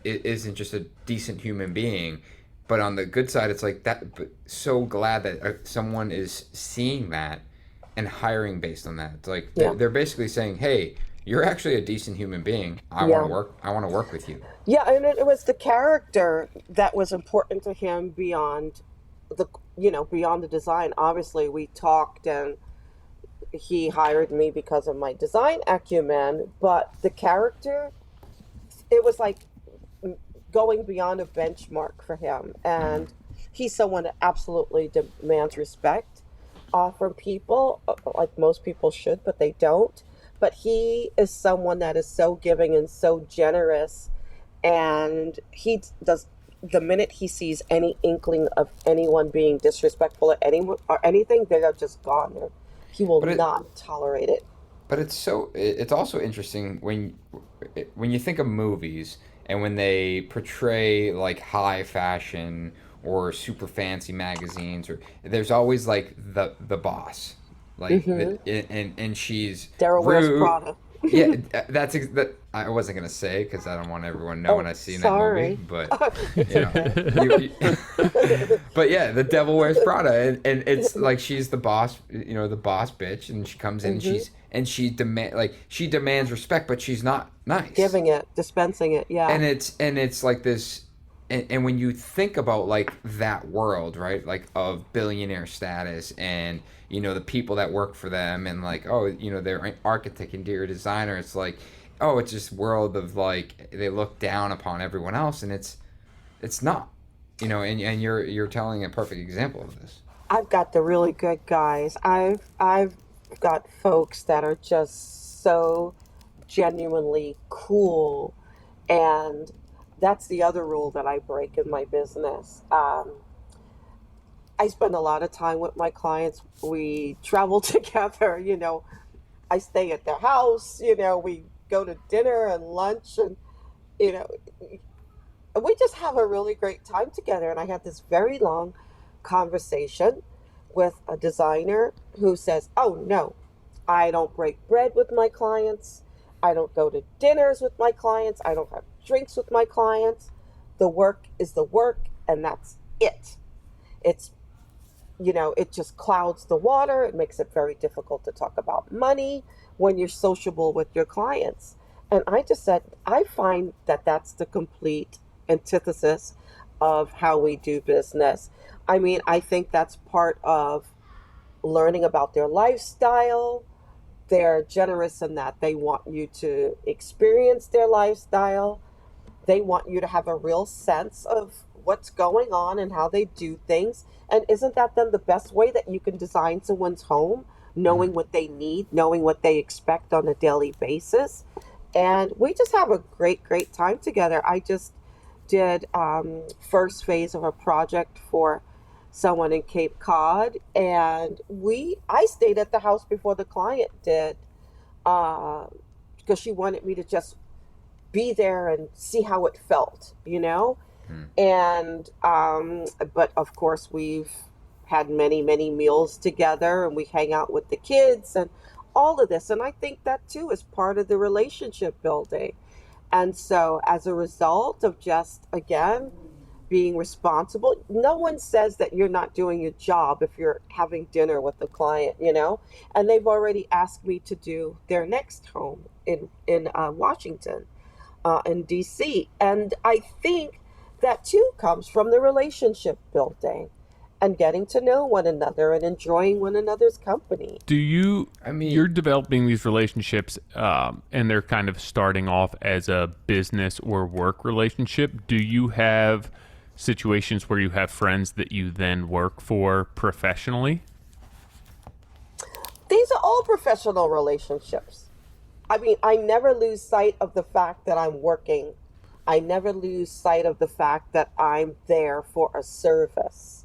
isn't just a decent human being. But on the good side, it's like that. But so glad that someone is seeing that and hiring based on that. It's like they're basically saying, "Hey, you're actually a decent human being. I want to work. I want to work with you." Yeah, and it was the character that was important to him beyond beyond the design, obviously we talked, and he hired me because of my design acumen, but the character, it was like going beyond a benchmark for him. And he's someone that absolutely demands respect from people, like most people should, but they don't. But he is someone that is so giving and so generous. And he does, the minute he sees any inkling of anyone being disrespectful at anyone or anything, they are just gone. He will But it not tolerate it. but it's also interesting when you think of movies and when they portray like high fashion or super fancy magazines, or there's always like the boss, like Hmm. and she's Daryl wears rude. Prada. Yeah, that I wasn't gonna say because I don't want everyone knowing Oh, I seen that movie, sorry. but It's you know, okay. but yeah, the devil wears Prada, and it's like she's the boss, the boss bitch, and she comes in and Hmm. she demands respect, but she's not nice, Giving it, dispensing it, yeah. and it's like this, and when you think about like that world, right, like of billionaire status, and the people that work for them, and like, oh, they're an architect, interior designer, it's like, oh, it's this world of like they look down upon everyone else, and it's not, and you're telling a perfect example of this. I've got the really good guys. I've got folks that are just so genuinely cool, and that's the other rule that I break in my business. I spend a lot of time with my clients. We travel together. I stay at their house. We go to dinner and lunch, and you know, we just have a really great time together. And I had this very long conversation with a designer who says, "Oh no, I don't break bread with my clients. I don't go to dinners with my clients. I don't have drinks with my clients. The work is the work, and that's it. It's, it just clouds the water. It makes it very difficult to talk about money when you're sociable with your clients." And I just said, I find that that's the complete antithesis of how we do business. I mean, I think that's part of learning about their lifestyle. They're generous in that they want you to experience their lifestyle. They want you to have a real sense of what's going on and how they do things. And isn't that then the best way that you can design someone's home? Hmm. Knowing what they need, knowing what they expect on a daily basis. And we just have a great, great time together. I just did first phase of a project for someone in Cape Cod, and I stayed at the house before the client did, uh, because she wanted me to just be there and see how it felt. Hmm. And but of course we've had many, many meals together, and we hang out with the kids and all of this. And I think that too is part of the relationship building. And so as a result of just again being responsible, no one says that you're not doing your job if you're having dinner with the client. And they've already asked me to do their next home in Washington, in DC. And I think that too comes from the relationship building and getting to know one another and enjoying one another's company. Do you I mean, you're developing these relationships, and they're kind of starting off as a business or work relationship? Do you have situations where you have friends that you then work for professionally? These are all professional relationships. I mean, I never lose sight of the fact that I'm working. I never lose sight of the fact that I'm there for a service.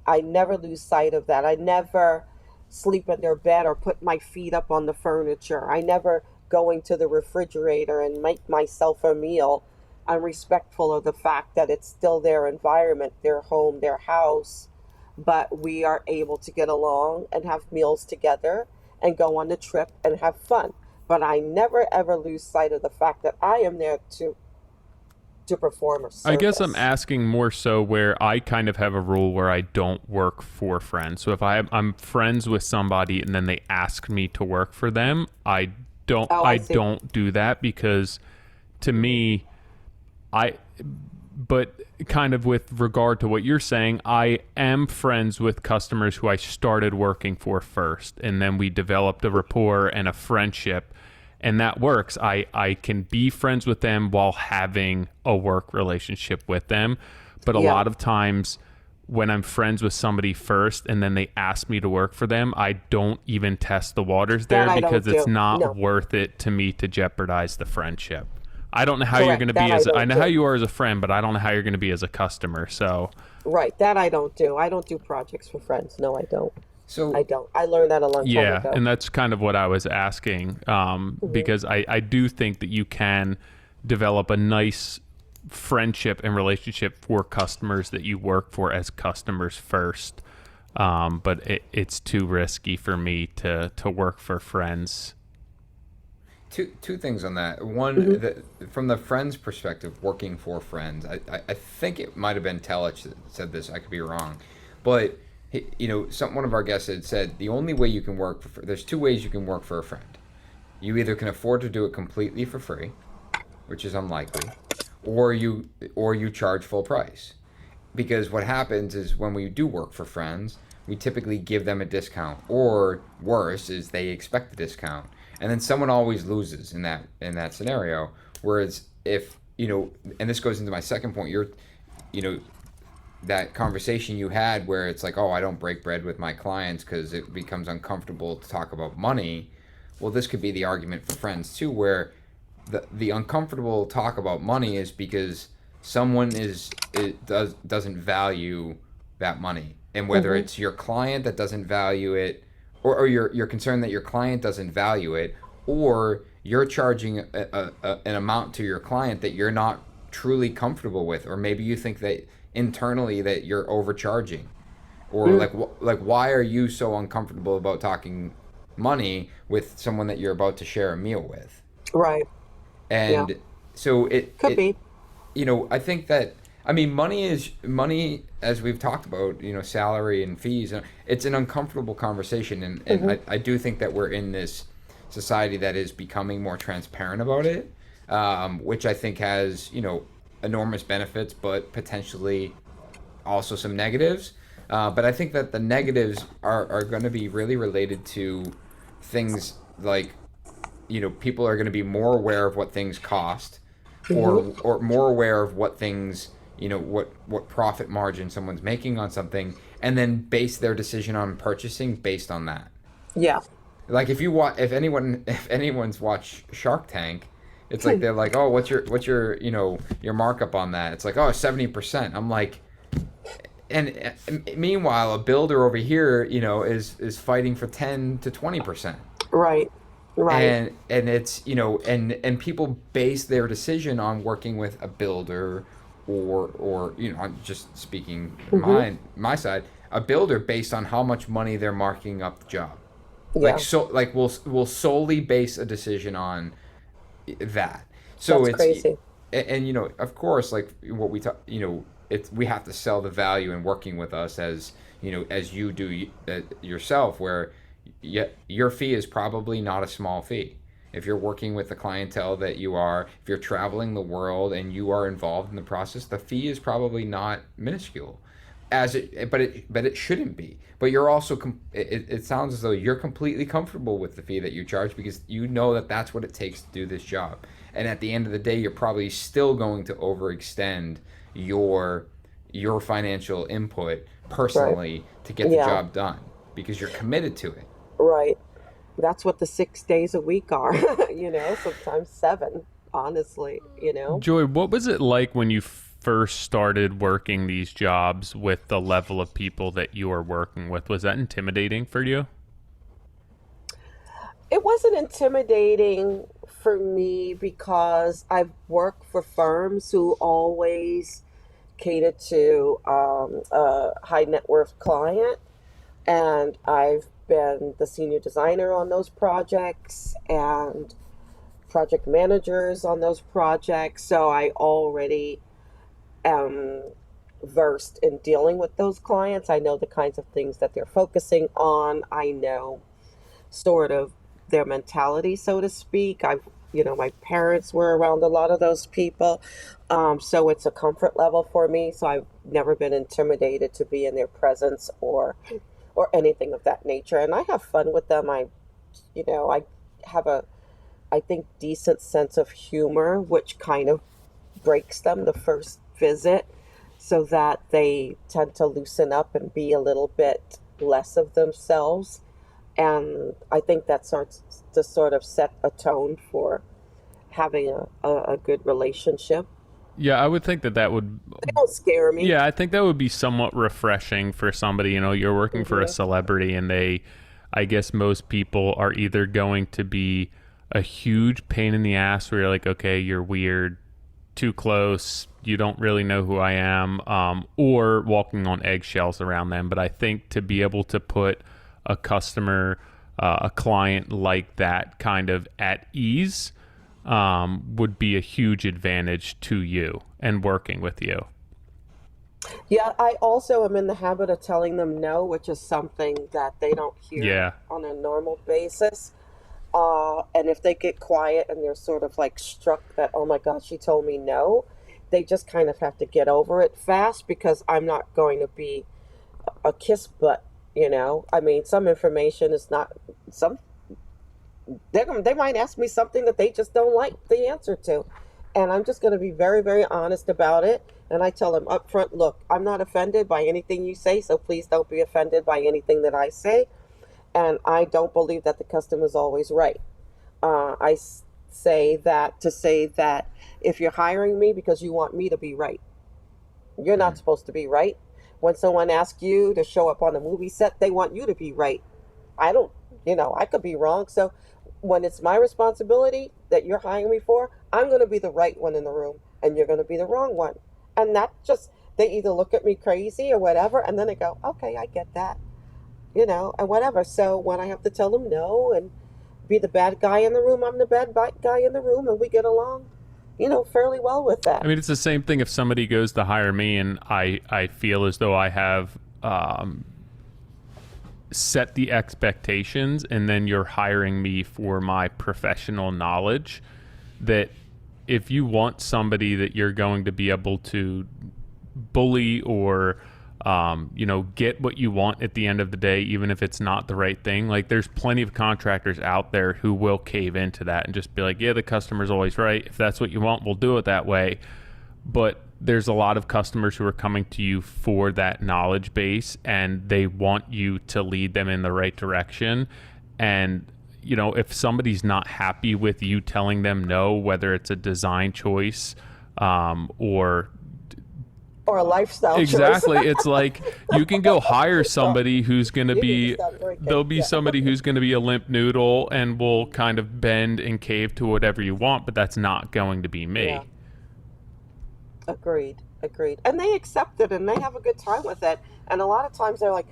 I never lose sight of that. I never sleep in their bed or put my feet up on the furniture. I never go into the refrigerator and make myself a meal. I'm respectful of the fact that it's still their environment, their home, their house, but we are able to get along and have meals together and go on the trip and have fun. But I never ever lose sight of the fact that I am there to perform a I guess I'm service. asking more so where I kind of have a rule where I don't work for friends. So if I'm friends with somebody and then they ask me to work for them, I don't Oh, I I see. don't do that because to me, I but kind of with regard to what you're saying, I am friends with customers who I started working for first, and then we developed a rapport and a friendship, and that works. I can be friends with them while having a work relationship with them, but a lot of times when I'm friends with somebody first and then they ask me to work for them, I don't even test the waters there because it's not worth it to me to jeopardize the friendship. I don't know how you're going to be I know how you are as a friend, but I don't know how you're going to be as a customer. So right, that I don't do. I don't do projects for friends. No, I don't. So I don't. I learned that a long time ago. Yeah, and that's kind of what I was asking, because I do think that you can develop a nice friendship and relationship for customers that you work for as customers first, but it's too risky for me to work for friends. Two things on that. One, from the friends perspective, working for friends, I think it might have been Telich that said this. I could be wrong, but one of our guests had said the only way you can work for there's two ways you can work for a friend. You either can afford to do it completely for free, which is unlikely, or you charge full price. Because what happens is when we do work for friends, we typically give them a discount, or worse is they expect the discount. And then someone always loses in that scenario. Whereas if, and this goes into my second point, that conversation you had where it's like, oh, I don't break bread with my clients because it becomes uncomfortable to talk about money. Well, this could be the argument for friends too, where the uncomfortable talk about money is because someone doesn't value that money. And whether it's your client that doesn't value it, or you're concerned that your client doesn't value it, or you're charging an amount to your client that you're not truly comfortable with, or maybe you think that internally that you're overcharging, or like why are you so uncomfortable about talking money with someone that you're about to share a meal with? Right. And so it could be. I think that money, as we've talked about, salary and fees, it's an uncomfortable conversation. And I do think that we're in this society that is becoming more transparent about it, which I think has, enormous benefits, but potentially also some negatives. But I think that the negatives are going to be really related to things like, people are going to be more aware of what things cost, or more aware of what things, what profit margin someone's making on something, and then base their decision on purchasing based on that. Yeah. Like if anyone's watched Shark Tank, it's like they're like, oh, what's your your markup on that? It's like, oh, 70%. I'm like, and meanwhile, a builder over here, is fighting for 10 to 20%. Right. Right. And it's, and people base their decision on working with a builder, or I'm just speaking my side, a builder based on how much money they're marking up the job. Yeah. We'll solely base a decision on that. So that's crazy. And of course, like what we talk, we have to sell the value in working with us, as as you do yourself, where your fee is probably not a small fee. If you're working with the clientele that you are, if you're traveling the world and you are involved in the process, the fee is probably not minuscule, but it shouldn't be. But you're also it sounds as though you're completely comfortable with the fee that you charge, because you know that that's what it takes to do this job. And at the end of the day, you're probably still going to overextend your financial input personally to get the job done, because you're committed to it. Right. That's what the 6 days a week are, sometimes 7, honestly, Joy, what was it like when you first started working these jobs with the level of people that you were working with? Was that intimidating for you? It wasn't intimidating for me because I've worked for firms who always cater to a high net worth client, and I've been the senior designer on those projects and project managers on those projects, so I already am versed in dealing with those clients. I know the kinds of things that they're focusing on. I know sort of their mentality, so to speak. I've my parents were around a lot of those people. So it's a comfort level for me. So I've never been intimidated to be in their presence or anything of that nature. And I have fun with them. I have a, I think, decent sense of humor, which kind of breaks them the first visit so that they tend to loosen up and be a little bit less of themselves. And I think that starts to sort of set a tone for having a good relationship. Yeah, I would think that would. They don't scare me. Yeah, I think that would be somewhat refreshing for somebody. You're working for a celebrity, and I guess most people are either going to be a huge pain in the ass where you're like, okay, you're weird, too close, you don't really know who I am, or walking on eggshells around them. But I think to be able to put a customer, a client like that kind of at ease would be a huge advantage to you and working with you. Yeah, I also am in the habit of telling them no, which is something that they don't hear Yeah. on a normal basis. And if they get quiet and they're sort of like struck that, oh my God, she told me no, they just kind of have to get over it fast because I'm not going to be a kiss butt, I mean, some information is not, some, they might ask me something that they just don't like the answer to. And I'm just going to be very, very honest about it. And I tell them up front, look, I'm not offended by anything you say, so please don't be offended by anything that I say. And I don't believe that the customer is always right. Say that if you're hiring me because you want me to be right, you're not supposed to be right. When someone asks you to show up on a movie set, they want you to be right. I don't, I could be wrong. So when it's my responsibility that you're hiring me for, I'm going to be the right one in the room and you're going to be the wrong one. And that just, they either look at me crazy or whatever, and then they go, okay, I get that, and whatever. So when I have to tell them no and be the bad guy in the room, I'm the bad guy in the room, and we get along, fairly well with that. I mean, it's the same thing if somebody goes to hire me and I feel as though I have set the expectations, and then you're hiring me for my professional knowledge, that if you want somebody that you're going to be able to bully or get what you want at the end of the day, even if it's not the right thing, like there's plenty of contractors out there who will cave into that and just be like, yeah, the customer's always right. If that's what you want, we'll do it that way. But there's a lot of customers who are coming to you for that knowledge base, and they want you to lead them in the right direction. And if somebody's not happy with you telling them no, whether it's a design choice or a lifestyle exactly choice. It's like you can go hire somebody who's going to be, there'll be somebody who's going to be a limp noodle and will kind of bend and cave to whatever you want, but that's not going to be me. Yeah. Agreed. And they accept it and they have a good time with it. And a lot of times they're like,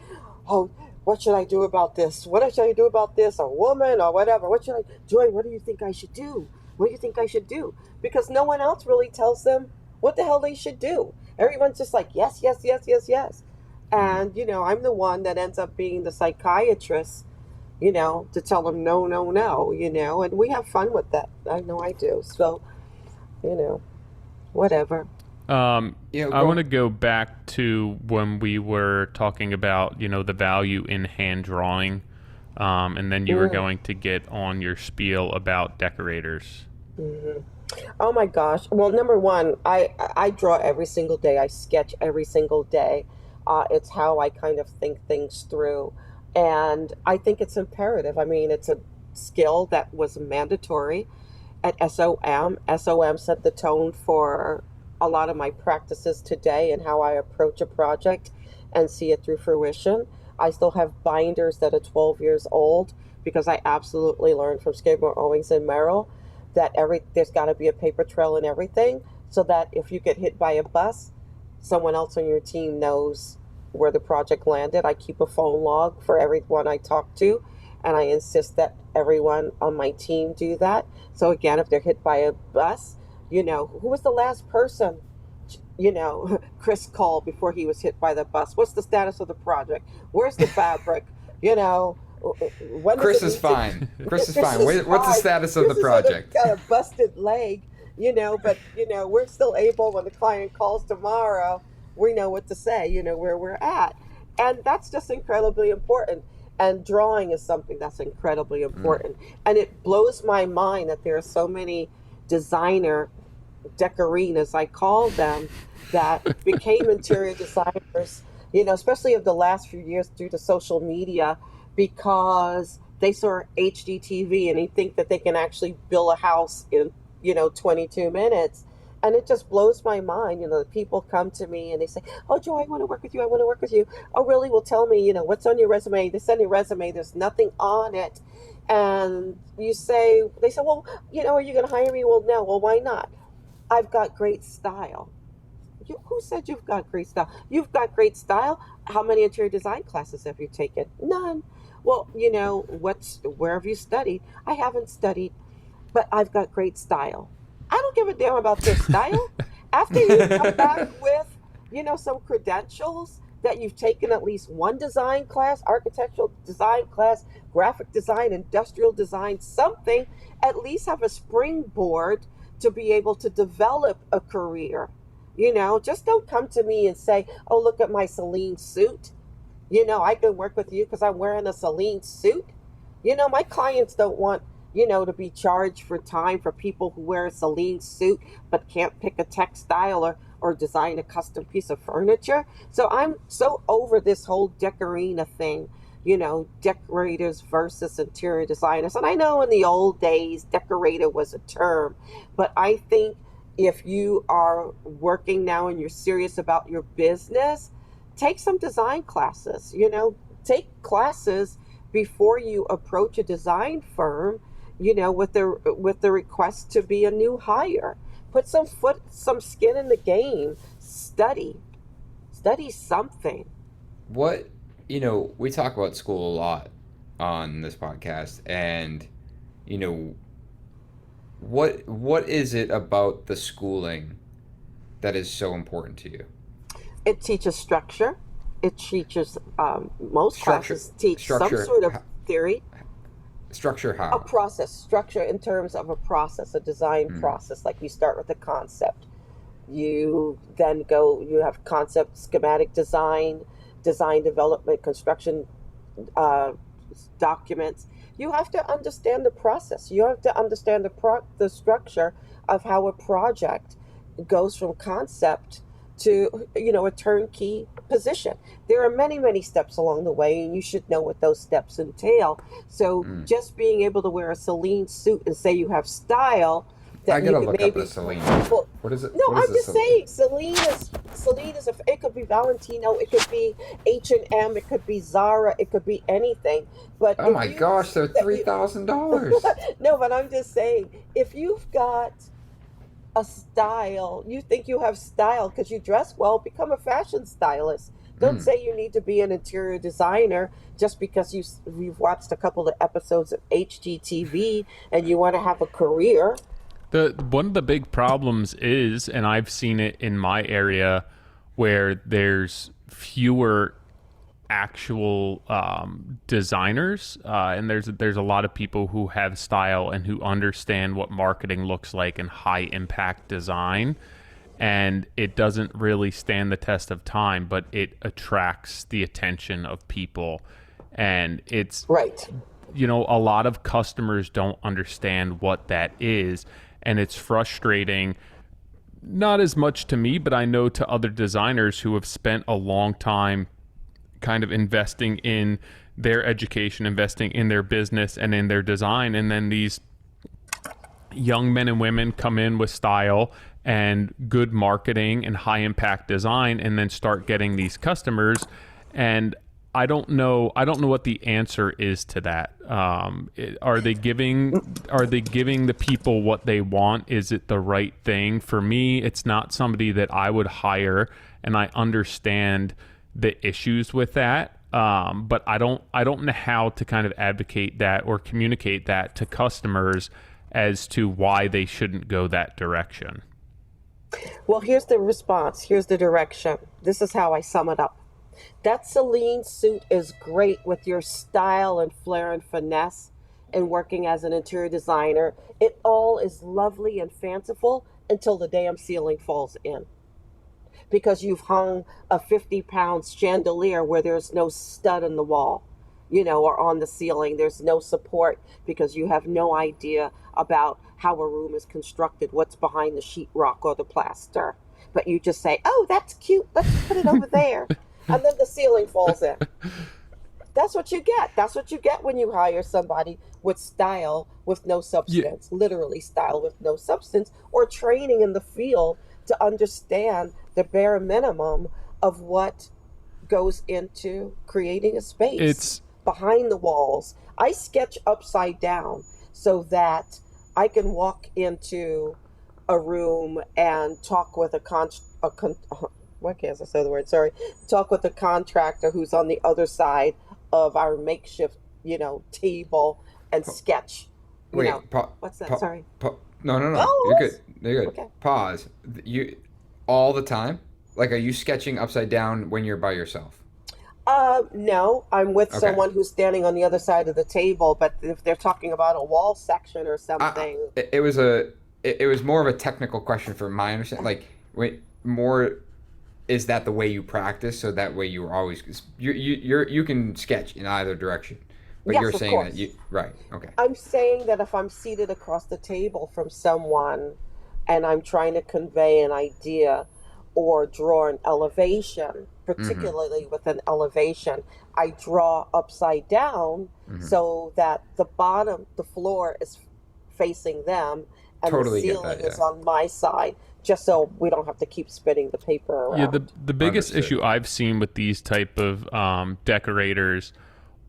oh, what should I do about this? What should I do about this? A woman or whatever. Joy, what do you think I should do? What do you think I should do? Because no one else really tells them what the hell they should do. Everyone's just like, yes, yes, yes, yes, yes. And, I'm the one that ends up being the psychiatrist, to tell them no, no, no, and we have fun with that. I know I do. So, whatever. I want to go back to when we were talking about, the value in hand drawing, and then you were going to get on your spiel about decorators. Mm-hmm. Oh my gosh. Well, number one, I draw every single day. I sketch every single day. It's how I kind of think things through. And I think it's imperative. I mean, it's a skill that was mandatory at SOM. SOM set the tone for a lot of my practices today and how I approach a project and see it through fruition. I still have binders that are 12 years old because I absolutely learned from Skidmore, Owings, and Merrill that there's got to be a paper trail in everything, so that if you get hit by a bus, someone else on your team knows where the project landed. I keep a phone log for everyone I talk to, and I insist that everyone on my team do that. So again, if they're hit by a bus, who was the last person, Chris called before he was hit by the bus? What's the status of the project? Where's the fabric? when does Chris it is need fine. Chris is Chris fine. is What's the fine. status of the Chris is project? got a busted leg, but we're still able, when the client calls tomorrow, we know what to say, where we're at. And that's just incredibly important. And drawing is something that's incredibly important. And it blows my mind that there are so many designer decorinas, I call them, that became interior designers, especially of the last few years due to social media, because they saw HGTV and they think that they can actually build a house in, 22 minutes. And it just blows my mind. The people come to me and they say, "Oh, Joy, I want to work with you. I want to work with you." "Oh, really?" "Well, tell me, what's on your resume?" They send a resume. There's nothing on it. And they say, "Well, are you going to hire me?" "Well, no." "Well, why not?" "I've got great style." Who said you've got great style? You've got great style. How many interior design classes have you taken? None. "Well, where have you studied?" "I haven't studied, but I've got great style." I don't give a damn about their style. After you come back with, some credentials that you've taken at least one design class, architectural design class, graphic design, industrial design, something, at least have a springboard to be able to develop a career. Just don't come to me and say, "Oh, look at my Celine suit. I can work with you because I'm wearing a Celine suit." My clients don't want, to be charged for time for people who wear a Celine suit but can't pick a textile or design a custom piece of furniture. So I'm so over this whole decorina thing, decorators versus interior designers. And I know in the old days, decorator was a term, but I think if you are working now and you're serious about your business, take some design classes, take classes before you approach a design firm, with the request to be a new hire. Put some skin in the game. Study something. What, we talk about school a lot on this podcast, and, what is it about the schooling that is so important to you? It teaches structure. It teaches, most classes teach some sort of theory. Structure how? A process. Structure in terms of a process, a design process. Like you start with a concept. You then you have concept, schematic design, design development, construction documents. You have to understand the process. You have to understand the structure of how a project goes from concept to, a turnkey position. There are many, many steps along the way, and you should know what those steps entail. So just being able to wear a Celine suit and say you have style, that I gotta you look maybe, up the Celine. Well, What is it? no, What is I'm just saying Celine is it could be Valentino, it could be H&M, it could be Zara, it could be anything. But Oh my gosh, they're $3,000. no, but I'm just saying, if you've got a style, you think you have style because you dress well, become a fashion stylist. Don't say you need to be an interior designer just because you've watched a couple of episodes of HGTV and you want to have a career. One of the big problems is, and I've seen it in my area, where there's fewer actual designers, and there's a lot of people who have style and who understand what marketing looks like and high impact design, and it doesn't really stand the test of time, but it attracts the attention of people, and it's right. A lot of customers don't understand what that is, and it's frustrating. Not as much to me, but I know to other designers who have spent a long time kind of investing in their education, investing in their business and in their design. And then these young men and women come in with style and good marketing and high impact design, and then start getting these customers. And I don't know what the answer is to that. Are they giving the people what they want? Is it the right thing? For me, it's not somebody that I would hire, and I understand the issues with that. But I don't know how to kind of advocate that or communicate that to customers as to why they shouldn't go that direction. Well, here's the response. Here's the direction. This is how I sum it up. That Celine suit is great with your style and flair and finesse and working as an interior designer. It all is lovely and fanciful until the damn ceiling falls in because you've hung a 50-pound chandelier where there's no stud in the wall, or on the ceiling. There's no support because you have no idea about how a room is constructed, what's behind the sheetrock or the plaster. But you just say, oh, that's cute. Let's put it over there. And then the ceiling falls in. That's what you get. That's what you get when you hire somebody with style with no substance, literally style with no substance, or training in the field to understand the bare minimum of what goes into creating a space. It's behind the walls. I sketch upside down so that I can walk into a room and talk with why can't I say the word? Sorry. Talk with a contractor who's on the other side of our makeshift, table and sketch. Wait, what's that? Sorry. No. Oh, You're good. You're good. Okay. Pause. You all the time? Like, are you sketching upside down when you're by yourself? No, I'm with someone who's standing on the other side of the table. But if they're talking about a wall section or something, it was more of a technical question from my understanding. Like, wait, more. Is that the way you practice? So that way you always you can sketch in either direction, but yes, you're of saying course. that you right. Okay. I'm saying that if I'm seated across the table from someone, and I'm trying to convey an idea, or draw an elevation, particularly with an elevation, I draw upside down so that the floor is facing them, and Totally the get ceiling that, is on my side. Just so we don't have to keep spinning the paper around. Yeah, the biggest Understood. issue I've seen with these type of decorators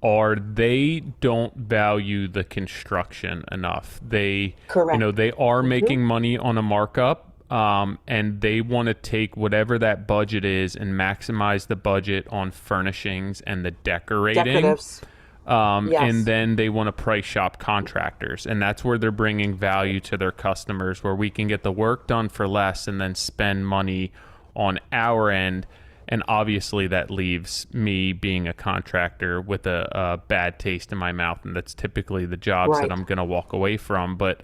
are they don't value the construction enough. They, Correct. they are making money on a markup, and they want to take whatever that budget is and maximize the budget on furnishings and the decorating. Decoratives. Yes. And then they want to price shop contractors. And that's where they're bringing value to their customers, where we can get the work done for less and then spend money on our end. And obviously that leaves me, being a contractor, with a bad taste in my mouth. And that's typically the jobs that I'm going to walk away from. But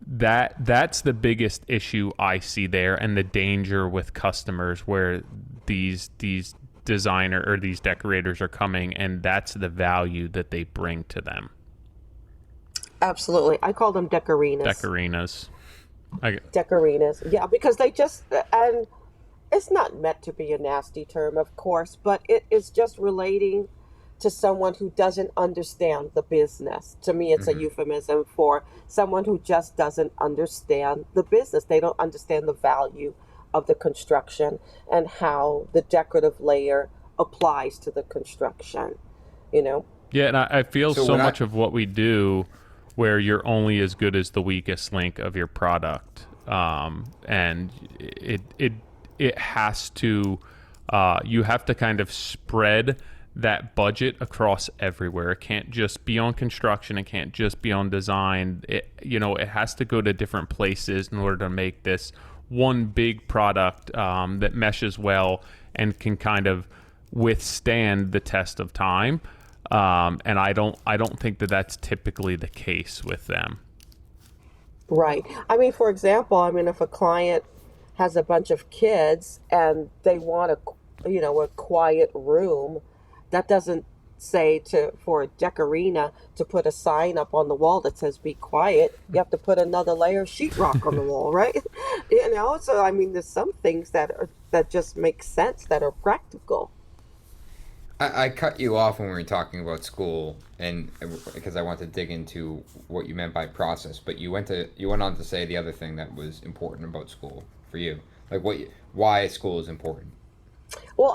that's the biggest issue I see there, and the danger with customers where these designer or these decorators are coming, and that's the value that they bring to them. Absolutely. I call them decorinas. Decorinas. Yeah, because they just, and it's not meant to be a nasty term, of course, but it is just relating to someone who doesn't understand the business. To me, it's a euphemism for someone who just doesn't understand the business. They don't understand the value of the construction and how the decorative layer applies to the construction, Yeah, and I feel so much of what we do where you're only as good as the weakest link of your product, and it has to you have to kind of spread that budget across everywhere. It can't just be on construction. It can't just be on design. It has to go to different places in order to make this one big product that meshes well and can kind of withstand the test of time. And I don't think that that's typically the case with them. right. I mean, for example, if a client has a bunch of kids and they want a quiet room, that doesn't say for a decorina to put a sign up on the wall that says "Be quiet." You have to put another layer of sheetrock on the wall, right? So there's some things that just make sense, that are practical. I cut you off when we were talking about school, and because I want to dig into what you meant by process, but you went on to say the other thing that was important about school for you, like why school is important. Well,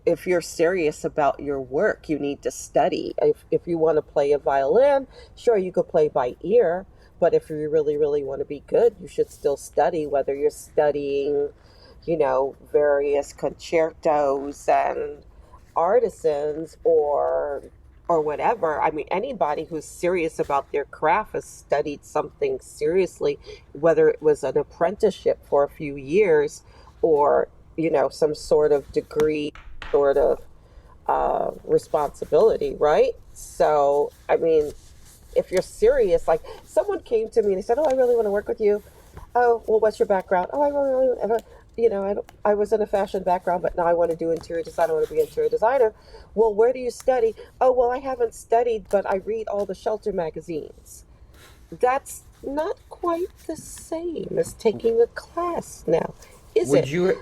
if you're serious about your work, you need to study. If you want to play a violin, sure, you could play by ear, but if you really, really want to be good, you should still study, whether you're studying, various concertos and artisans or whatever. Anybody who's serious about their craft has studied something seriously, whether it was an apprenticeship for a few years or some sort of degree, sort of responsibility, right? So, I mean, if you're serious, like someone came to me and they said, "Oh, I really want to work with you." Oh, well, what's your background? Oh, I really, I was in a fashion background, but now I want to do interior design. I want to be an interior designer. Well, where do you study? Oh, well, I haven't studied, but I read all the shelter magazines. That's not quite the same as taking a class now, is Would it? you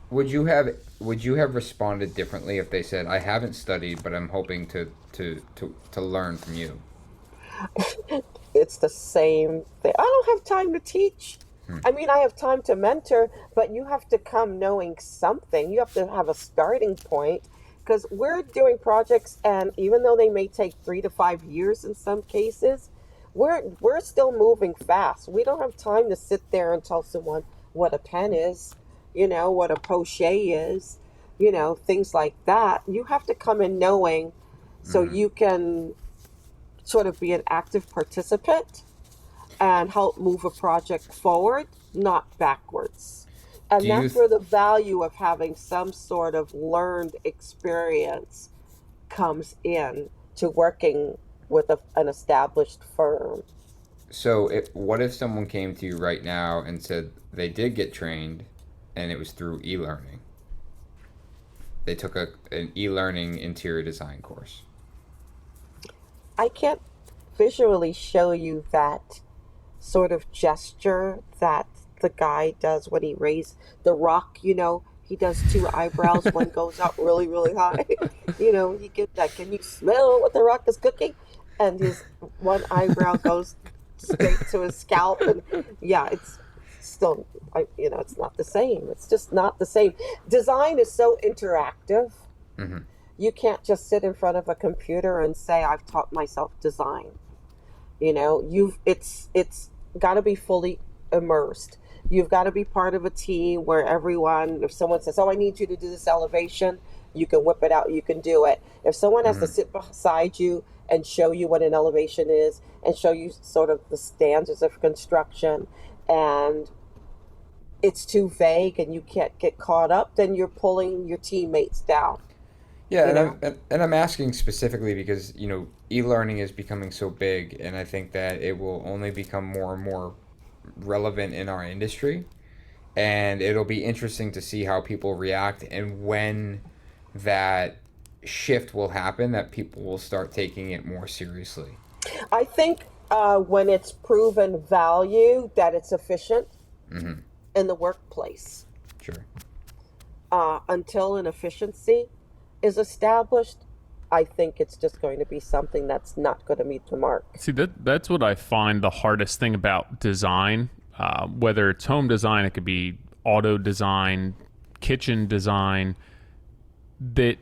would you have would you have responded differently if they said, "I haven't studied, but I'm hoping to learn from you"? It's the same thing. I don't have time to teach. Hmm. I mean, I have time to mentor, but you have to come knowing something. You have to have a starting point because we're doing projects, and even though they may take 3 to 5 years in some cases, we're still moving fast. We don't have time to sit there and tell someone what a pen is, what a crochet is, things like that. You have to come in knowing so Hmm. you can sort of be an active participant and help move a project forward, not backwards. Do And you that's where the value of having some sort of learned experience comes in to working with an established firm. what if someone came to you right now and said they did get trained, and it was through e-learning? They took an e-learning interior design course. I can't visually show you that sort of gesture that the guy does when he raises the rock, he does two eyebrows, one goes up really, really high. You get that. Can you smell what the rock is cooking? And his one eyebrow goes straight to his scalp. And yeah, it's still, it's not the same. It's just not the same. Design is so interactive. Hmm. You can't just sit in front of a computer and say, I've taught myself design. It's got to be fully immersed. You've got to be part of a team where everyone, if someone says, "Oh, I need you to do this elevation," you can whip it out, you can do it. If someone has to Hmm. sit beside you and show you what an elevation is and show you sort of the standards of construction, and it's too vague and you can't get caught up, then you're pulling your teammates down, Yeah, you and know? I'm asking specifically because e-learning is becoming so big, and I think that it will only become more and more relevant in our industry, and it'll be interesting to see how people react and when that shift will happen, that people will start taking it more seriously. I think when it's proven value that it's efficient Hmm. in the workplace, Sure. until an efficiency is established, I think it's just going to be something that's not going to meet the mark. See, that's what I find the hardest thing about design. Whether it's home design, it could be auto design, kitchen design, that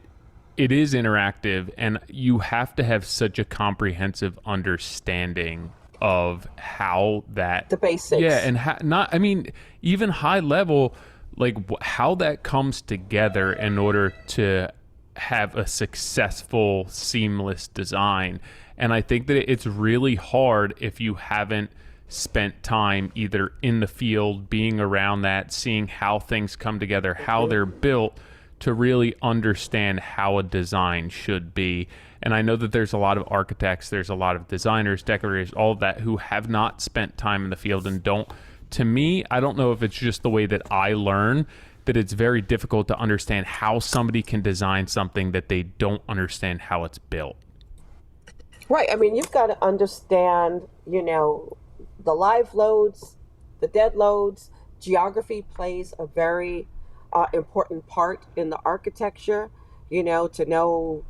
it is interactive, and you have to have such a comprehensive understanding of how that, The yeah, basics. and not, I mean, even high level, like how that comes together in order to have a successful, seamless design. And I think that it's really hard if you haven't spent time either in the field, being around that, seeing how things come together, how they're built, to really understand how a design should be. And I know that there's a lot of architects, there's a lot of designers, decorators, all of that, who have not spent time in the field and don't. To me, I don't know if it's just the way that I learn, that it's very difficult to understand how somebody can design something that they don't understand how it's built. Right. I mean, you've got to understand, the live loads, the dead loads. Geography plays a very important part in the architecture, to know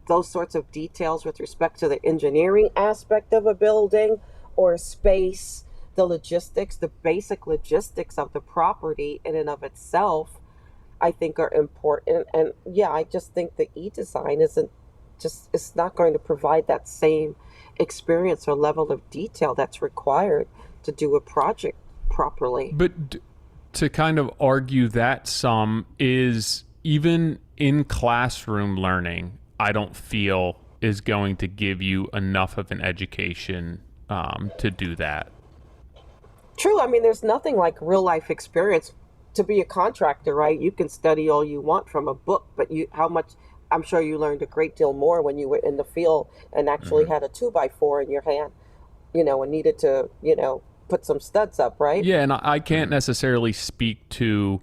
those sorts of details with respect to the engineering aspect of a building or a space, the logistics, the basic logistics of the property in and of itself, I think are important. And yeah, I just think the e-design it's not going to provide that same experience or level of detail that's required to do a project properly. But to kind of argue that some is, even in classroom learning, I don't feel is going to give you enough of an education to do that. True. I mean, there's nothing like real life experience. To be a contractor, right? You can study all you want from a book, but how much I'm sure you learned a great deal more when you were in the field and actually Hmm. had a 2x4 in your hand, and needed to, put some studs up, right? Yeah, and I can't Hmm. necessarily speak to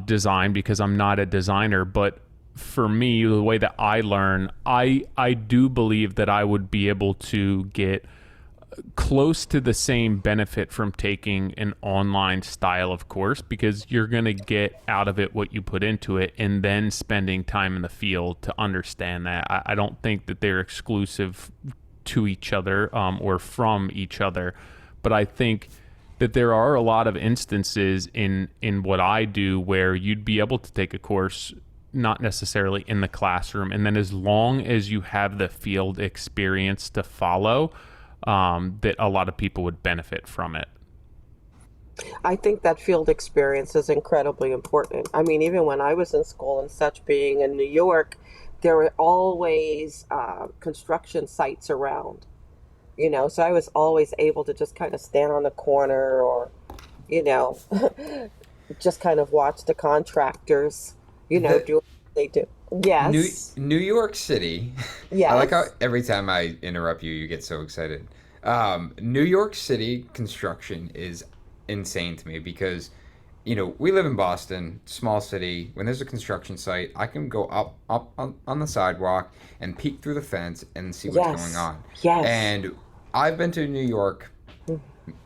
design because I'm not a designer, but for me, the way that I learn, I do believe that I would be able to get close to the same benefit from taking an online style of course, because you're going to get out of it what you put into it, and then spending time in the field to understand that. I don't think that they're exclusive to each other, or from each other, but I think that there are a lot of instances in what I do where you'd be able to take a course not necessarily in the classroom, and then as long as you have the field experience to follow, that a lot of people would benefit from it. I think that field experience is incredibly important. I mean, even when I was in school and such, being in New York, there were always construction sites around, so I was always able to just kind of stand on the corner or, you know, just kind of watch the contractors, The do what they do. Yes, New York City. I like how yes, every time I interrupt you, you get so excited. New York City construction is insane to me because, we live in Boston, small city. When there's a construction site, I can go up on the sidewalk and peek through the fence and see what's going yes, on. yes. And I've been to New York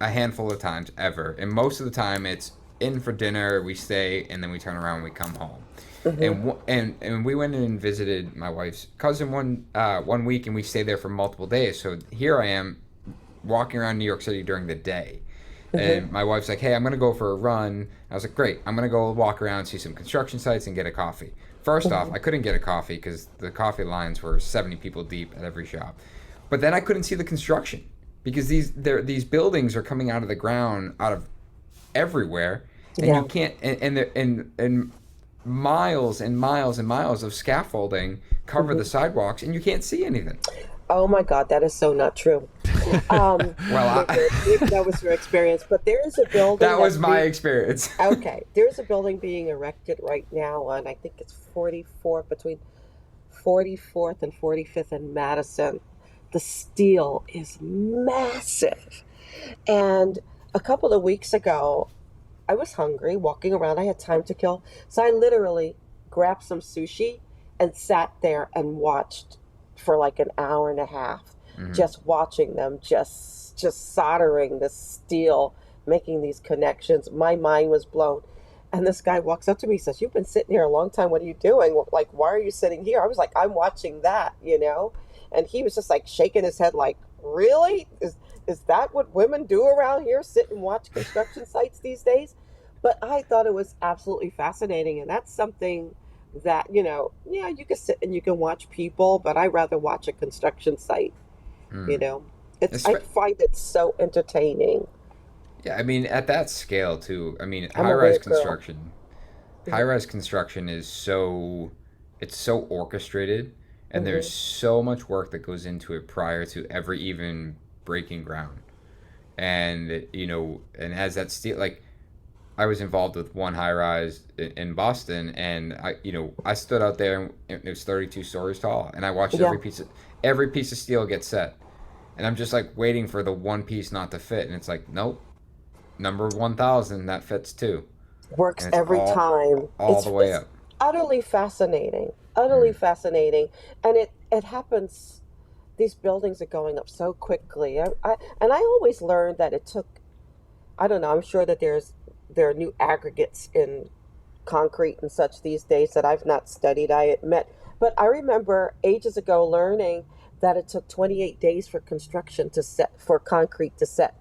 a handful of times ever, and most of the time it's in for dinner, we stay, and then we turn around and we come home. Hmm. And we went and visited my wife's cousin one week, and we stayed there for multiple days. So here I am walking around New York City during the day. Hmm. And my wife's like, "Hey, I'm gonna go for a run." I was like, "Great, I'm gonna go walk around, see some construction sites, and get a coffee." First off, Hmm. I couldn't get a coffee because the coffee lines were 70 people deep at every shop. But then I couldn't see the construction because these buildings are coming out of the ground out of everywhere, and you Yeah. can't and miles and miles and miles of scaffolding cover Hmm. the sidewalks, and you can't see anything. Oh my God, that is so not true. Well, If that was your experience, but there is a building that was that's my experience. okay. There's a building being erected right now on, I think it's 44th, between 44th and 45th in Madison. The steel is massive. And a couple of weeks ago, I was hungry, walking around. I had time to kill. So I literally grabbed some sushi and sat there and watched for like an hour and a half, Hmm. just watching them just soldering the steel, making these connections. My mind was blown. And this guy walks up to me and says, "You've been sitting here a long time. What are you doing? Like, why are you sitting here?" I was like, "I'm watching that." And he was just like shaking his head like, "Really? Is that what women do around here? Sit and watch construction sites these days?" But I thought it was absolutely fascinating. And that's something that, yeah, you can sit and you can watch people, but I'd rather watch a construction site, you Mm. know. I Espe- find it so entertaining. yeah, I mean, at that scale too. I mean, I'm a high-rise weird girl. construction. Hmm. High-rise construction is it's so orchestrated, and there's Hmm. so much work that goes into it prior to ever even breaking ground. And and as that steel, like, I was involved with one high rise in Boston, and I stood out there, and it was 32 stories tall, and I watched Yeah, every piece of steel get set, and I'm just like waiting for the one piece not to fit, and it's like, nope, number 1,000 that fits too, works and it's every time. all the It's way it's up. utterly fascinating, utterly Mm. fascinating, and it happens. These buildings are going up so quickly. And I always learned that it took. I don't know. I'm sure that there are new aggregates in concrete and such these days that I've not studied, I admit. But I remember ages ago learning that it took 28 days for construction to set, for concrete to set.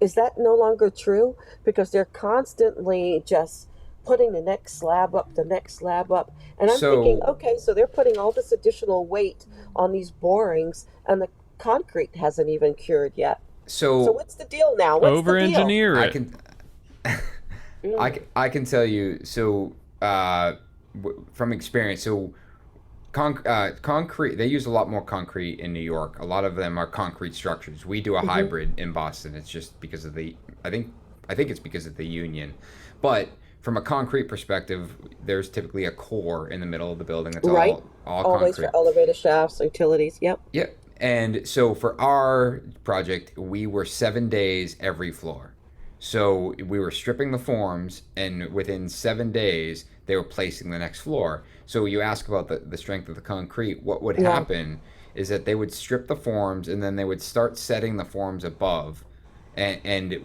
Is that no longer true? Because they're constantly just putting the next slab up, the next slab up. And I'm thinking, So okay, so they're putting all this additional weight on these borings, and the concrete hasn't even cured yet. So so what's the deal now? What's the Over deal? engineer I it. can Mm, I can tell you from experience. So concrete, they use a lot more concrete in New York. A lot of them are concrete structures. We do a mhm, hybrid in Boston. It's just because of I think it's because of the union. But from a concrete perspective, there's typically a core in the middle of the building that's Right. all Always concrete. for elevator shafts, utilities. Yep. Yep. And so for our project, we were 7 days every floor. So we were stripping the forms, and within 7 days, they were placing the next floor. So you ask about the strength of the concrete. What would Yeah. happen is that they would strip the forms, and then they would start setting the forms above, and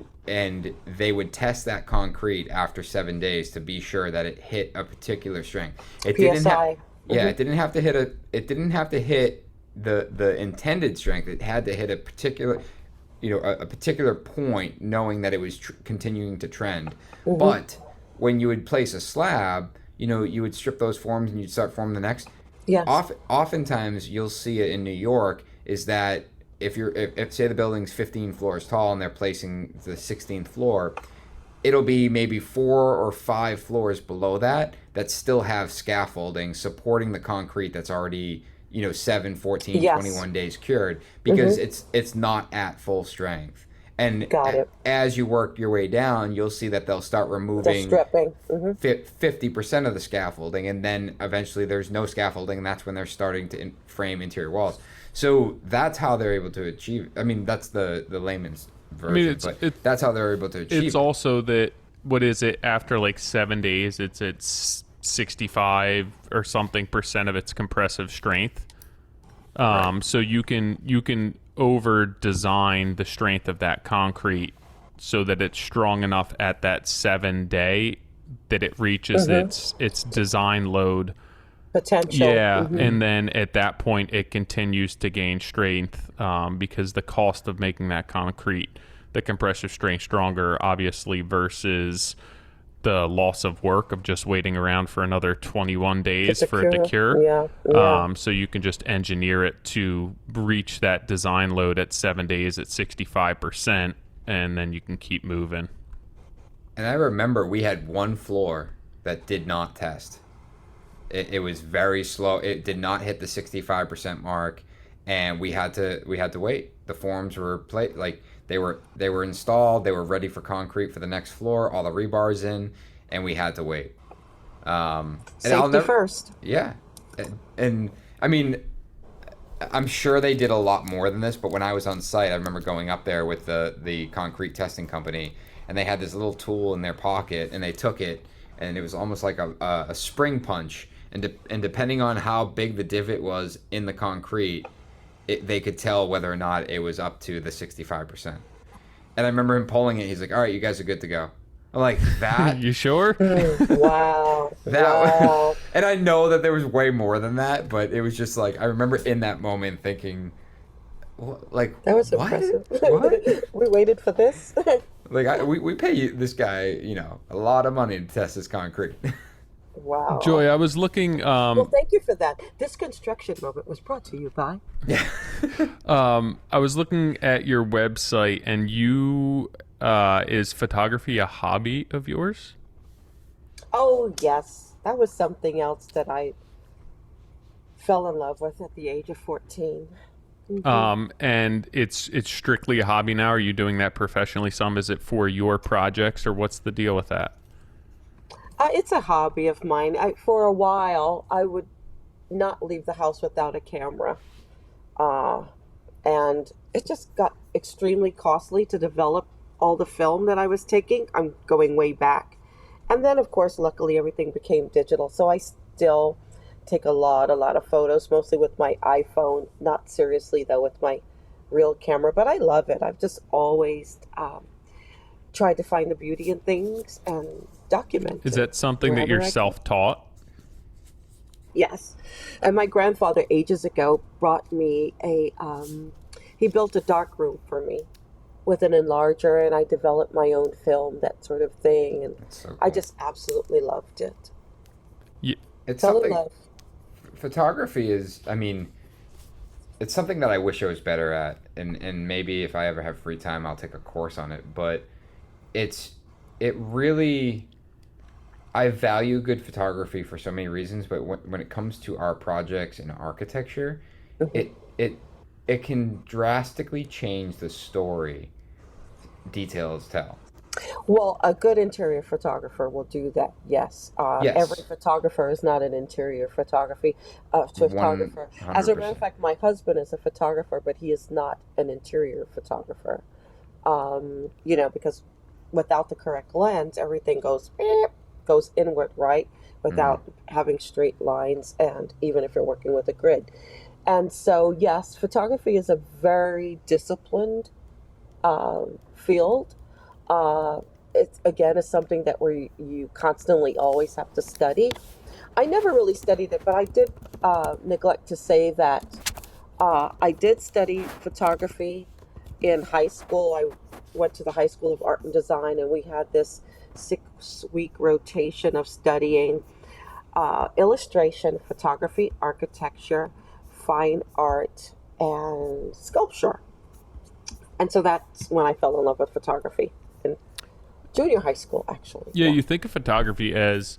they would test that concrete after 7 days to be sure that it hit a particular strength. It didn't have, PSI. yeah, it didn't have to hit the intended strength. It had to hit a particular, a particular point, knowing that it was continuing to trend. But when you would place a slab, you would strip those forms and you'd start forming the next. Yes. Oftentimes you'll see it in New York is that if say the building's 15 floors tall and they're placing the 16th floor, it'll be maybe 4 or 5 floors below that still have scaffolding supporting the concrete that's already 7, 14, Yes. 21 days cured, because it's not at full strength. And Got it. as you work your way down, you'll see that they'll start The removing stripping. 50% of the scaffolding, and then eventually there's no scaffolding, and that's when they're starting to frame interior walls. So that's how they're able to achieve. I mean, that's the layman's version, but that's how they're able to achieve. It's also that, what is it, after like 7 days, it's 65 or something percent of its compressive strength. So you can over design the strength of that concrete so that it's strong enough at that 7 day that it reaches its design load Potential. Yeah, and then at that point it continues to gain strength because the cost of making that concrete, the compressive strength, stronger, obviously, versus the loss of work of just waiting around for another 21 days for it to cure. Yeah. So you can just engineer it to reach that design load at 7 days at 65%, and then you can keep moving. And I remember we had one floor that did not test. It was very slow. It did not hit the 65% mark, and we had to wait. The forms were they were installed. They were ready for concrete for the next floor. All the rebars in, and we had to wait. Safety first. Yeah, and I mean, I'm sure they did a lot more than this. But when I was on site, I remember going up there with the concrete testing company, and they had this little tool in their pocket, and they took it, and it was almost like a spring punch. And depending on how big the divot was in the concrete, they could tell whether or not it was up to the 65%. And I remember him pulling it. He's like, "All right, you guys are good to go." I'm like, "That?" You sure? Wow. Wow. And I know that there was way more than that, but it was just like, I remember in that moment thinking, like, That was what? impressive. What? We waited for this. Like, we pay this guy, a lot of money to test this concrete. Wow. Joy, I was looking. Well, thank you for that. This construction moment was brought to you by. Yeah. I was looking at your website, and is photography a hobby of yours? Oh, yes. That was something else that I fell in love with at the age of 14. And it's strictly a hobby now. Are you doing that professionally some? Is it for your projects, or what's the deal with that? It's a hobby of mine. For a while, I would not leave the house without a camera. And it just got extremely costly to develop all the film that I was taking. I'm going way back. And then, of course, luckily everything became digital. So I still take a lot of photos, mostly with my iPhone. Not seriously, though, with my real camera. But I love it. I've just always tried to find the beauty in things and document. Is that something that you're self-taught? Yes. And my grandfather ages ago brought me he built a dark room for me with an enlarger, and I developed my own film, that sort of thing. And So cool. I just absolutely loved it. It's Fell in something. love. Photography is, it's something that I wish I was better at, and maybe if I ever have free time, I'll take a course on it. But it really, I value good photography for so many reasons, but when it comes to art projects and architecture, it can drastically change the story details tell. Well, a good interior photographer will do that. Yes, every Yes, photographer is not an interior photography photographer. As a matter of 100%. fact, my husband is a photographer, but he is not an interior photographer. Because without the correct lens, everything goes beep, goes inward, right? Mm. Without having straight lines, and even if you're working with a grid. And so, yes, photography is a very disciplined field. Uh, it's again is something that where you constantly always have to study. I never really studied it, but I did neglect to say that I did study photography in high school. I went to the High School of Art and Design, and we had this 6 week rotation of studying illustration, photography, architecture, fine art, and sculpture. And so that's when I fell in love with photography in junior high school, actually. Yeah, Yeah. you think of photography as,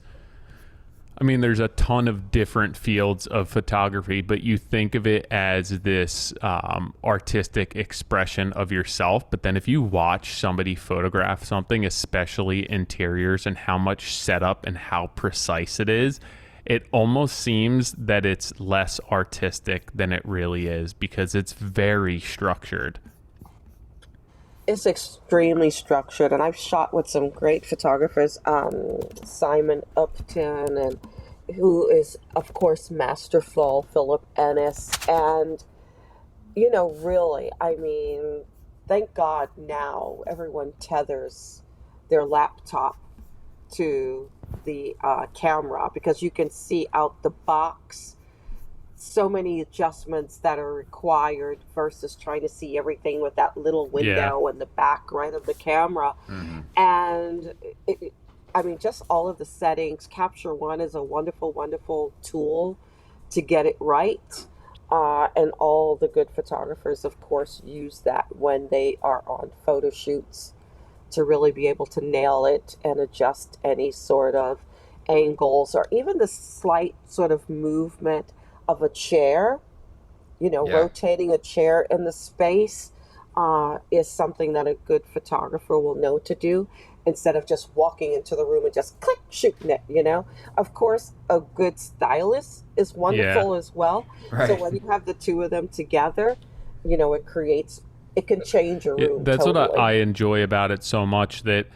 I mean, there's a ton of different fields of photography, but you think of it as this artistic expression of yourself. But then if you watch somebody photograph something, especially interiors, and how much setup and how precise it is, it almost seems that it's less artistic than it really is because it's very structured. It's extremely structured, and I've shot with some great photographers, Simon Upton, and who is, of course, masterful, Philip Ennis. And, really, I mean, thank God now everyone tethers their laptop to the camera because you can see out the box so many adjustments that are required versus trying to see everything with that little Yeah. window in the back right of the camera. Hmm. And I mean, just all of the settings. Capture One is a wonderful, wonderful tool to get it right. And all the good photographers, of course, use that when they are on photo shoots to really be able to nail it and adjust any sort of angles or even the slight sort of movement of a chair, Yeah. rotating a chair in the space is something that a good photographer will know to do instead of just walking into the room and just click shooting it. Of course, a good stylist is Yeah. wonderful as well. So Right. when you have the two of them together, it can change a room That's what totally. I enjoy about it so much, that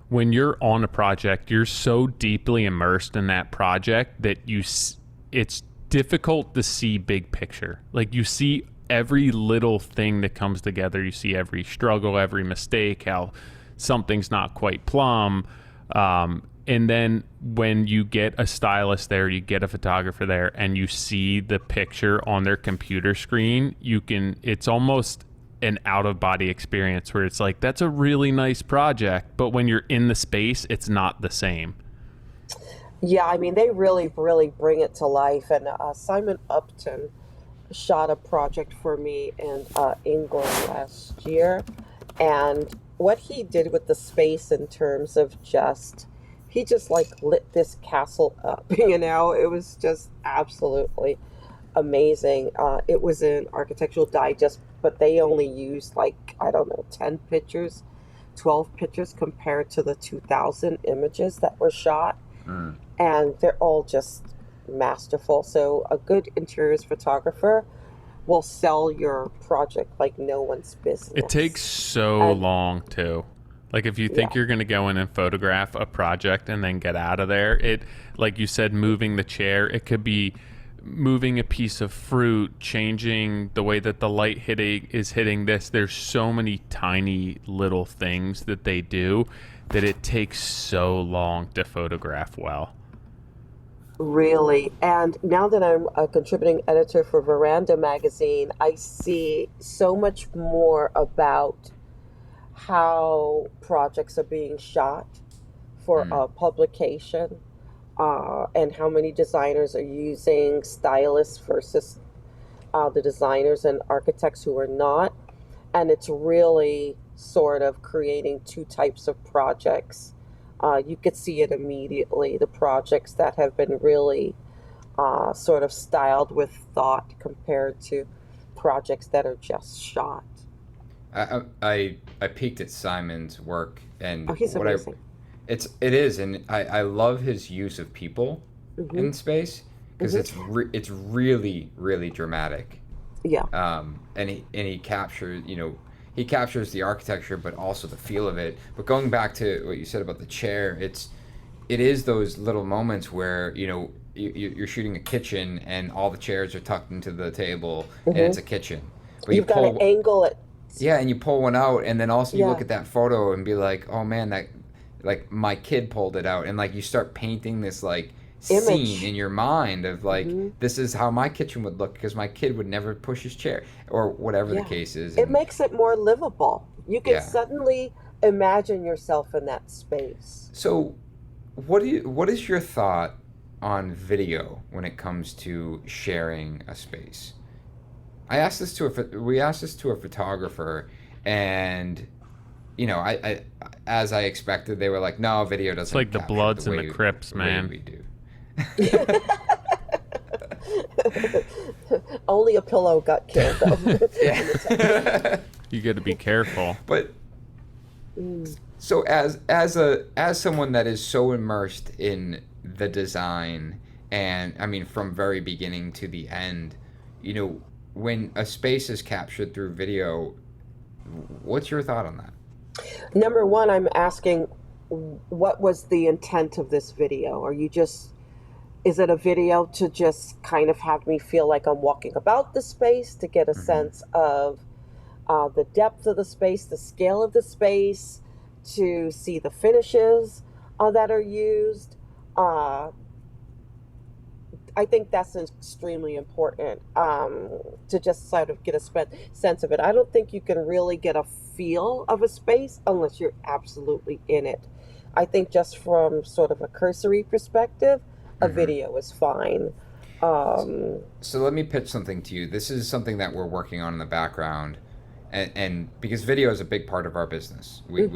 when you're on a project, you're so deeply immersed in that project that it's difficult to see big picture. Like, you see every little thing that comes together. You see every struggle, every mistake, how something's not quite plumb. And then when you get a stylist there, you get a photographer there, and you see the picture on their computer screen, it's almost an out of body experience where it's like, that's a really nice project. But when you're in the space, it's not the same. Yeah, I mean, they really, really bring it to life. And Simon Upton shot a project for me in England last year. And what he did with the space in terms of he just like lit this castle up, it was just absolutely amazing. It was in Architectural Digest, but they only used like, I don't know, 10 pictures, 12 pictures compared to the 2,000 images that were shot. Mm. And they're all just masterful. So a good interiors photographer will sell your project like no one's It takes business. so And long too. Like, if you yeah, think you're going to go in and photograph a project and then get out of there, like you said, moving the chair, it could be moving a piece of fruit, changing the way that the light is hitting this. There's so many tiny little things that they do that it takes so long to photograph well. really. And now that I'm a contributing editor for Veranda magazine, I see so much more about how projects are being shot for Mm. publication, and how many designers are using stylists versus the designers and architects who are not. And it's really sort of creating two types of projects. You could see it immediately, the projects that have been really sort of styled with thought compared to projects that are just shot. I peeked at Simon's work and Oh, he's amazing. It is, and I love his use of people in space because it's really really dramatic. Yeah. And he captures, he captures the architecture, but also the feel of it. But going back to what you said about the chair, it is those little moments where you're shooting a kitchen and all the chairs are tucked into the table and it's a kitchen. But You've got to angle it. yeah, and you pull one out, and then also you Yeah. look at that photo and be like, oh man, that like my kid pulled it out, and like you start painting this like Image. scene in your mind of like this is how my kitchen would look because my kid would never push his chair or whatever the Yeah. case is. It And makes it more livable. You can Yeah. suddenly imagine yourself in that space. so, what is your thought on video when it comes to sharing a space? We asked this to a photographer, and I as I expected, they were like, no, video doesn't. It's like the capture Bloods and way- the Crips, way man. We do. Only a pillow got killed, though. Yeah. You got to be careful. But so as someone that is so immersed in the design, and I mean from very beginning to the end, when a space is captured through video, what's your thought on that? Number one, I'm asking, what was the intent of this video? Is it a video to just kind of have me feel like I'm walking about the space, to get a sense of the depth of the space, the scale of the space, to see the finishes that are used? I think that's extremely important, to just sort of get a sense of it. I don't think you can really get a feel of a space unless you're absolutely in it. I think just from sort of a cursory perspective, a video is fine. So let me pitch something to you. This is something that we're working on in the background, and because video is a big part of our business, we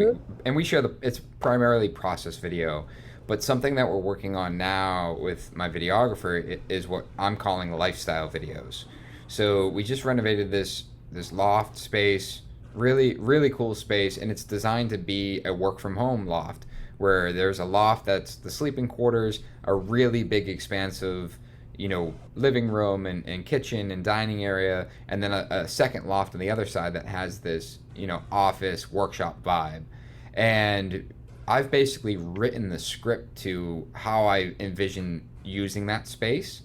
share it's primarily process video. But something that we're working on now with my videographer is what I'm calling lifestyle videos. So we just renovated this loft space, really, really cool space, and it's designed to be a work from home loft where there's a loft that's the sleeping quarters, a really big expansive, living room and kitchen and dining area, and then a second loft on the other side that has this, office workshop vibe. And I've basically written the script to how I envision using that space,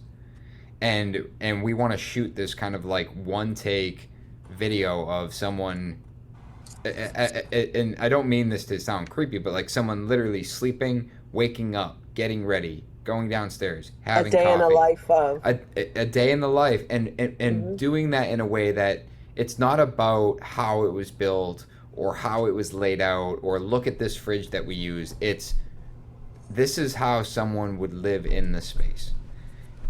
and we want to shoot this kind of like one take video of someone, and I don't mean this to sound creepy, but like someone literally sleeping, waking up, getting ready, going downstairs, having a day coffee, in the life of a day in the life, and doing that in a way that it's not about how it was built or how it was laid out, or look at this fridge that we use. This is how someone would live in the space.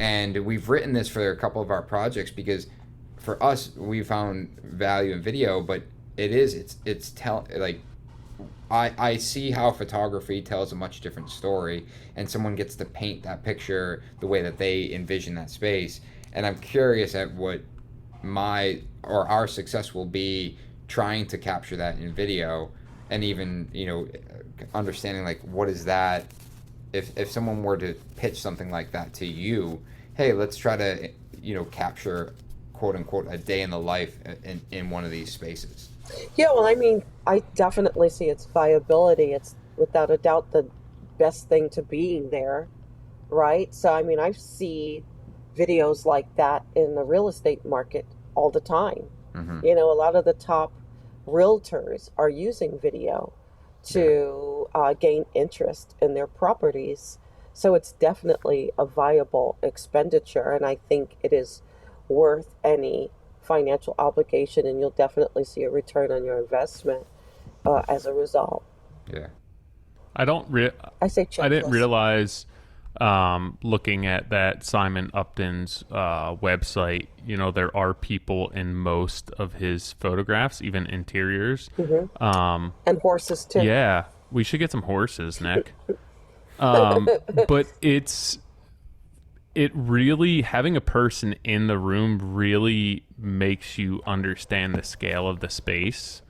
And we've written this for a couple of our projects because for us, we found value in video, but I see how photography tells a much different story, and someone gets to paint that picture the way that they envision that space. And I'm curious at what our success will be trying to capture that in video, and even understanding like what is that, if someone were to pitch something like that to you, hey, let's try to capture quote unquote a day in the life in one of these spaces. Yeah, well, I mean, I definitely see its viability. It's without a doubt the best thing to being there, right? So I mean, I see videos like that in the real estate market all the time. A lot of the top realtors are using video to gain interest in their properties. So it's definitely a viable expenditure, and I think it is worth any financial obligation, and you'll definitely see a return on your investment as a result. Yeah. I didn't realize, looking at that Simon Upton's website, there are people in most of his photographs, even interiors. And horses too. Yeah, we should get some horses, Nick. But it really, having a person in the room really makes you understand the scale of the space.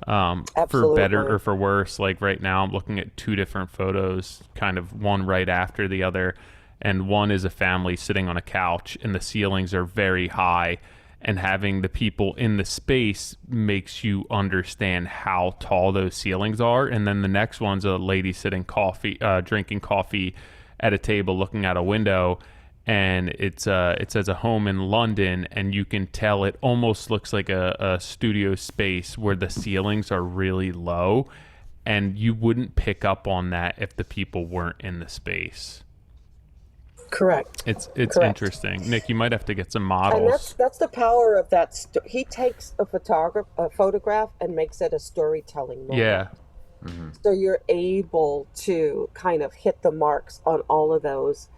for better Absolutely. or for worse. Like right now, I'm looking at two different photos, kind of one right after the other. And one is a family sitting on a couch, and the ceilings are very high. And having the people in the space makes you understand how tall those ceilings are. And then the next one's a lady sitting drinking coffee at a table looking out a window, and it says a home in London, and you can tell it almost looks like a studio space where the ceilings are really low, and you wouldn't pick up on that if the people weren't in the space. Correct. It's Correct. interesting. Nick, you might have to get some And that's models. that's the power of that. He takes a photograph and makes it a storytelling moment. Yeah, So you're able to kind of hit the marks on all of those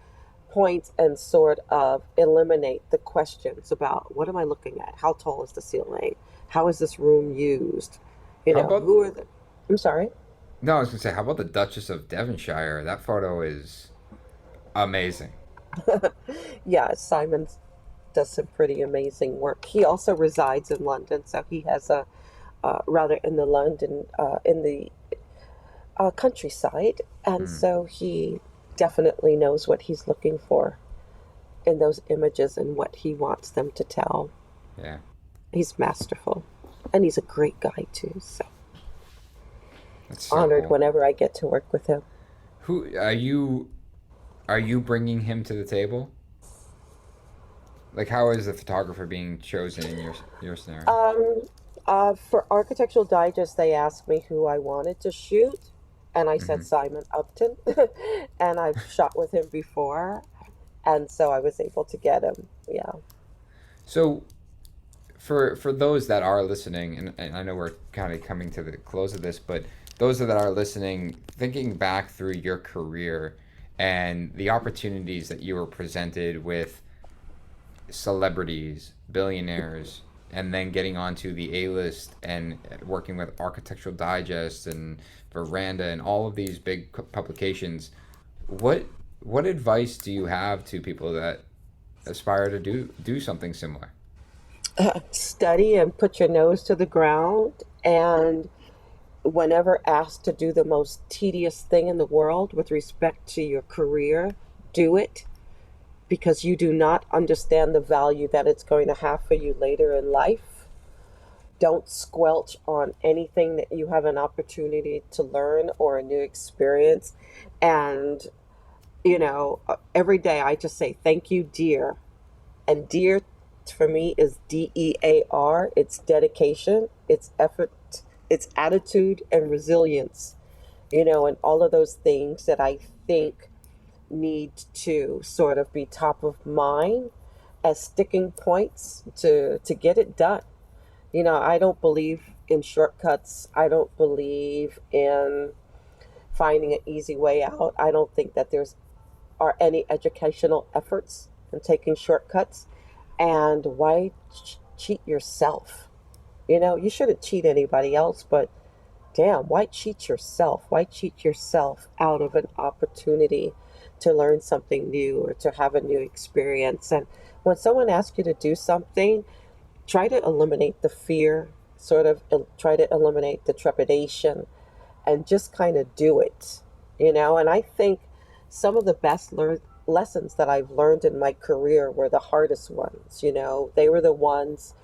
points and sort of eliminate the questions about what am I looking at? How tall is the ceiling? How is this room used? How about Who are the. I'm sorry. no? I was gonna say, how about the Duchess of Devonshire? That photo is amazing. Yeah, Simon does some pretty amazing work. He also resides in London, so he has a rather in the London in the countryside, and Mm, so he definitely knows what he's looking for in those images and what he wants them to tell. yeah, He's masterful, and he's a great guy too. So that's so honored cool. whenever I get to work with him. Who are you? Are you bringing him to the table? Like, how is the photographer being chosen in your scenario? Um, for Architectural Digest, they asked me who I wanted to shoot, and I said Hmm. Simon Upton, and I've shot with him before, and so I was able to get him. Yeah. So, for those that are listening, and I know we're kind of coming to the close of this, but those that are listening, thinking back through your career and the opportunities that you were presented with celebrities, billionaires, and then getting onto the A list and working with Architectural Digest and Veranda and all of these big publications. What what advice do you have to people that aspire to do something similar? Study and put your nose to the ground, and whenever asked to do the most tedious thing in the world with respect to your career, do it because you do not understand the value that it's going to have for you later in life. Don't squelch on anything that you have an opportunity to learn or a new experience. And, every day I just say, thank you, dear. And dear for me is DEAR. It's dedication, it's effort, it's attitude and resilience, and all of those things that I think need to sort of be top of mind as sticking points to get it done. I don't believe in shortcuts. I don't believe in finding an easy way out. I don't think that there's are any educational efforts in taking shortcuts. And why cheat yourself? You shouldn't cheat anybody else, but damn, why cheat yourself? Why cheat yourself out of an opportunity to learn something new or to have a new experience? And when someone asks you to do something, try to eliminate the fear, sort of try to eliminate the trepidation, and just kind of do it. And I think some of the best lessons that I've learned in my career were the hardest ones. They were the ones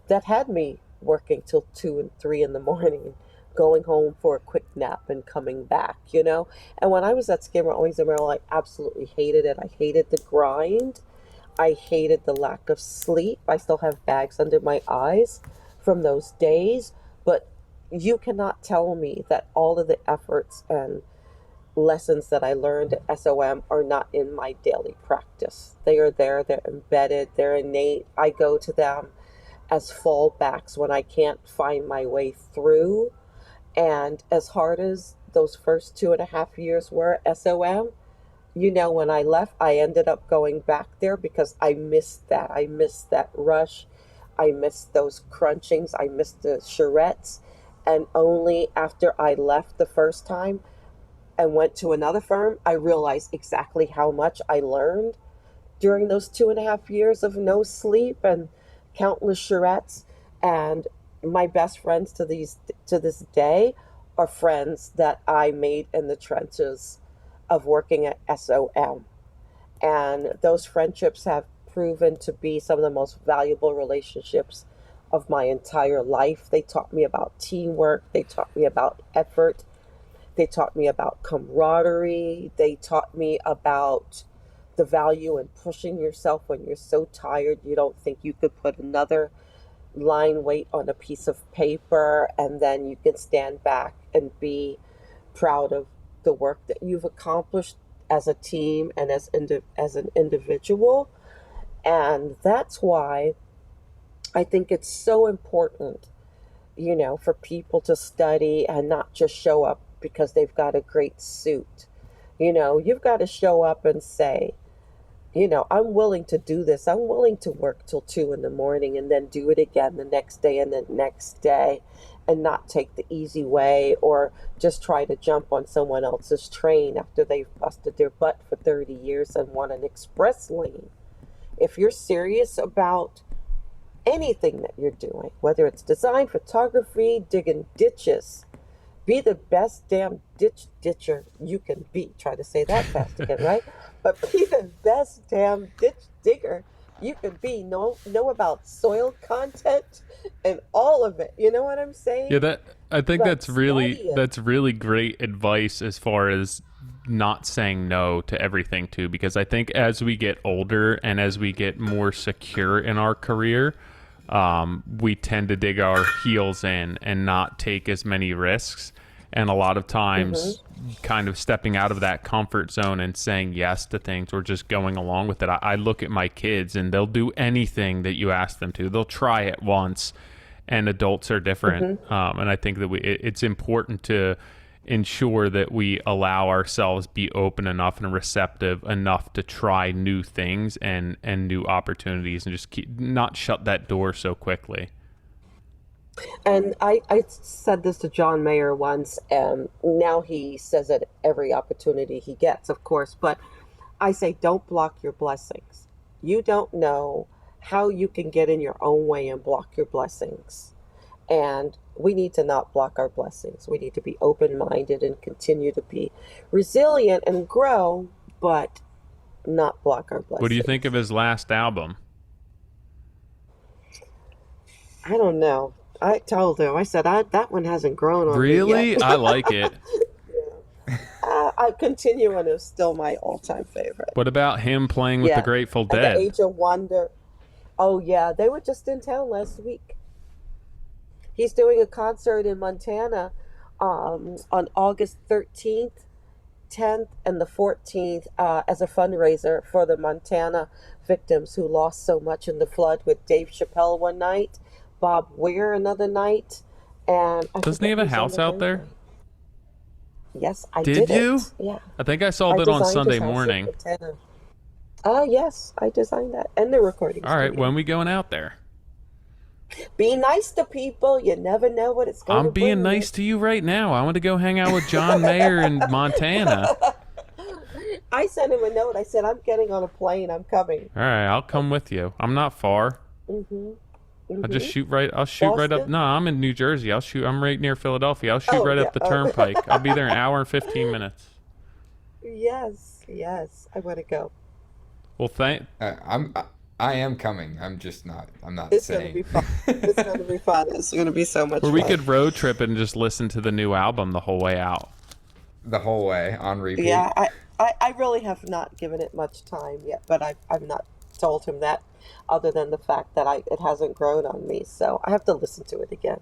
that had me working till 2 and 3 in the morning, going home for a quick nap and coming back. And when I was at Skimmer Owings and Merrill, I absolutely hated it. I hated the grind. I hated the lack of sleep. I still have bags under my eyes from those days, but you cannot tell me that all of the efforts and lessons that I learned at SOM are not in my daily practice. They are there, they're embedded, they're innate. I go to them as fallbacks when I can't find my way through. And as hard as those first 2.5 years were at SOM, when I left, I ended up going back there because I missed that. I missed that rush. I missed those crunchings. I missed the charrettes. And only after I left the first time and went to another firm, I realized exactly how much I learned during those 2.5 years of no sleep and countless charrettes. And my best friends to this day are friends that I made in the trenches of working at SOM. And those friendships have proven to be some of the most valuable relationships of my entire life. They taught me about teamwork, they taught me about effort, they taught me about camaraderie, they taught me about the value in pushing yourself when you're so tired you don't think you could put another line weight on a piece of paper, and then you can stand back and be proud of the work that you've accomplished as a team and as an individual. And that's why I think it's so important, for people to study and not just show up because they've got a great suit. You've got to show up and say, I'm willing to do this. I'm willing to work till 2 in the morning and then do it again the next day and the next day, and not take the easy way or just try to jump on someone else's train after they've busted their butt for 30 years and want an express lane. If you're serious about anything that you're doing, whether it's design, photography, digging ditches, be the best damn ditcher you can be. Try to say that fast again, right? But be the best damn ditch digger you can be. Know about soil content and all of it. You know what I'm saying? Yeah, I think that's study it. really great advice as far as not saying no to everything too, because I think as we get older and as we get more secure in our career, we tend to dig our heels in and not take as many risks. And a lot of times kind of stepping out of that comfort zone and saying yes to things or just going along with it. I look at my kids and they'll do anything that you ask them to. They'll try it once, and adults are different. And I think that it's important to ensure that we allow ourselves be open enough and receptive enough to try new things and new opportunities, and just not shut that door so quickly. And I said this to John Mayer once, and now he says it every opportunity he gets, of course. But I say, don't block your blessings. You don't know how you can get in your own way and block your blessings. And we need to not block our blessings. We need to be open-minded and continue to be resilient and grow, but not block our blessings. What do you think of his last album? I don't know. I told him, I said, that one hasn't grown on me Really? yet. I like it. I Continuum is still my all-time favorite. What about him playing with the Grateful And Dead? the Age of Wonder. Oh, yeah. They were just in town last week. He's doing a concert in Montana on August 13th, 10th, and the 14th as a fundraiser for the Montana victims who lost so much in the flood, with Dave Chappelle one night, Bob Weir another night, and Doesn't he have a house out there? Yes, I Did did you? it. Yeah. I think I saw that on designed Sunday his house in morning. Montana. Oh, yes, I designed that and the recording All right, studio. when we going out there? Be nice to people. You never know what it's going to I'm bring. being nice to you right now. I want to go hang out with John Mayer in Montana. I sent him a note. I said, I'm getting on a plane. I'm coming. All right, I'll come with you. I'm not far. I'll just shoot right. I'll shoot right up. Boston? No, I'm in New Jersey. I'll shoot. I'm right near Philadelphia. I'll shoot Oh, right yeah. up the Oh. turnpike. I'll be there in an hour and 15 minutes. Yes, I want to go. Well, I am coming. I'm just not. I'm not It's going to saying. be fun. It's going to be fun. It's going to be so much or fun. we could road trip and just listen to the new album the whole way out. The whole way on repeat. Yeah, I really have not given it much time yet, but I've not told him that, other than the fact that it hasn't grown on me, so I have to listen to it again.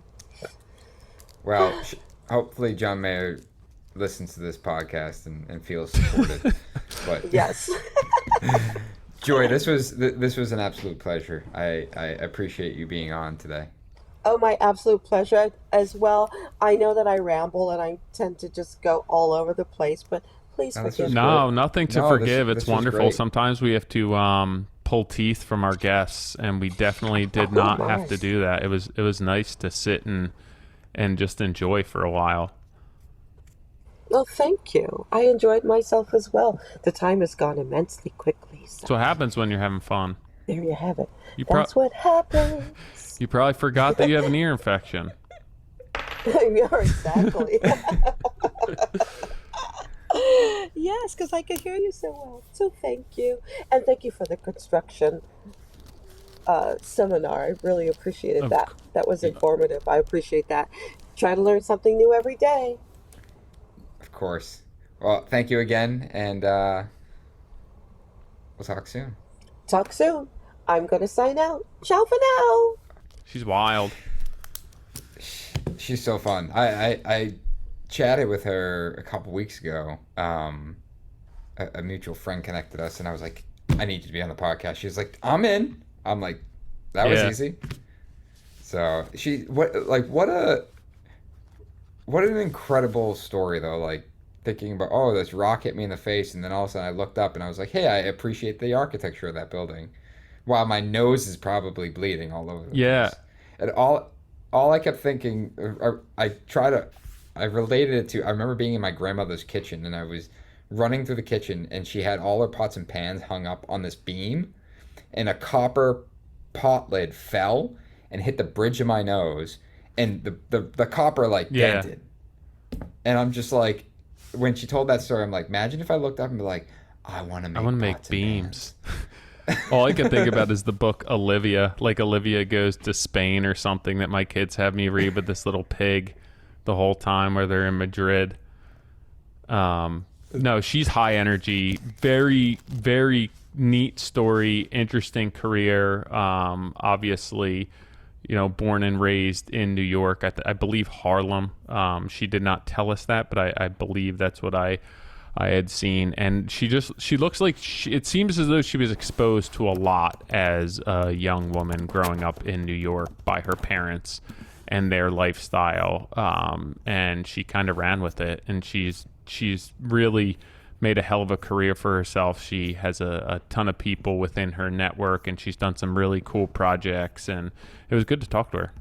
Well, hopefully John Mayer listens to this podcast and feels supported. But Yes. Joy, this was an absolute pleasure. I appreciate you being on today. Oh, my absolute pleasure as well. I know that I ramble and I tend to just go all over the place, but please No, this forgive was me. No, nothing to No, forgive. this It's was wonderful. great. Sometimes we have to pull teeth from our guests, and we definitely did not have to nice. do that. It was nice to sit and just enjoy for a while. Well, thank you. I enjoyed myself as well. The time has gone immensely quickly. That's what happens when you're having fun. There you have it. You That's what happens. you probably forgot that you have an ear infection. Yeah, exactly. Yes, because I could hear you so well. So thank you. And thank you for the construction seminar. I really appreciated Of that. c- That was informative. I appreciate that. Try to learn something new every day. Of course. Well, thank you again, and we'll talk soon. Talk soon. I'm going to sign out. Ciao for now. She's wild. She's so fun. I chatted with her a couple weeks ago. A mutual friend connected us, and I was like, I need you to be on the podcast. She was like, I'm in. I'm like, that was Yeah. easy. So what an incredible story though. Like thinking about, oh, this rock hit me in the face, and then all of a sudden I looked up and I was like, hey, I appreciate the architecture of that building, while my nose is probably bleeding all over the Yeah. place. And all I kept thinking, I related it to, I remember being in my grandmother's kitchen, and I was running through the kitchen, and she had all her pots and pans hung up on this beam, and a copper pot lid fell and hit the bridge of my nose, and the copper like Yeah. dented. And I'm just like, when she told that story, I'm like, imagine if I looked up and be like, I want to I want to make pots and pans. beams. All I can think about is the book Olivia. Like Olivia Goes to Spain or something that my kids have me read with this little pig the whole time where they're in Madrid. No, she's high energy. Very, very neat story. Interesting career. Obviously, born and raised in New York. I believe Harlem. She did not tell us that, but I believe that's what I had seen. And she looks like it seems as though she was exposed to a lot as a young woman growing up in New York by her parents and their lifestyle. And she kind of ran with it, and she's really made a hell of a career for herself. She has a ton of people within her network, and she's done some really cool projects, and it was good to talk to her.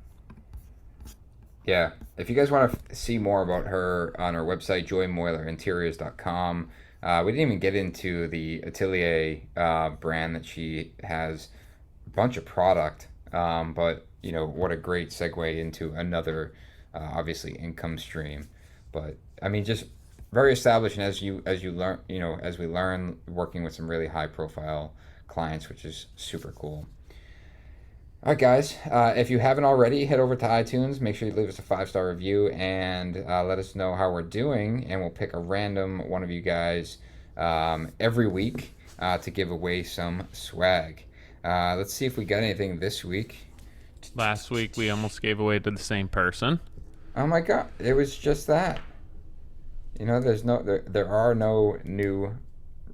Yeah. If you guys want to see more about her on her website, joymoylerinteriors.com. We didn't even get into the Atelier brand that she has, a bunch of product, but what a great segue into another, obviously, income stream. But I mean, just very established, and as you learn, as we learn, working with some really high profile clients, which is super cool. All right, guys. If you haven't already, head over to iTunes. Make sure you leave us a 5-star review and let us know how we're doing. And we'll pick a random one of you guys every week to give away some swag. Let's see if we got anything this week. Last week, we almost gave away to the same person. Oh my God! It was just that. There are no new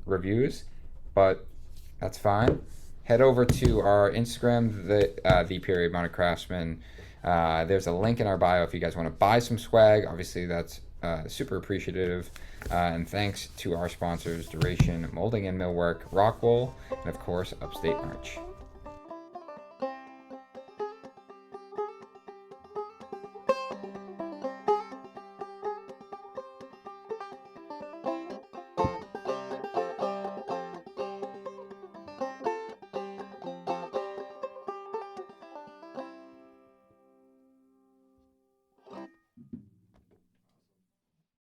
reviews, but that's fine. Head over to our Instagram, the period Modern Craftsman. There's a link in our bio if you guys want to buy some swag. Obviously, that's super appreciative. And thanks to our sponsors, Duration, Molding and Millwork, Rockwool, and of course, Upstate March.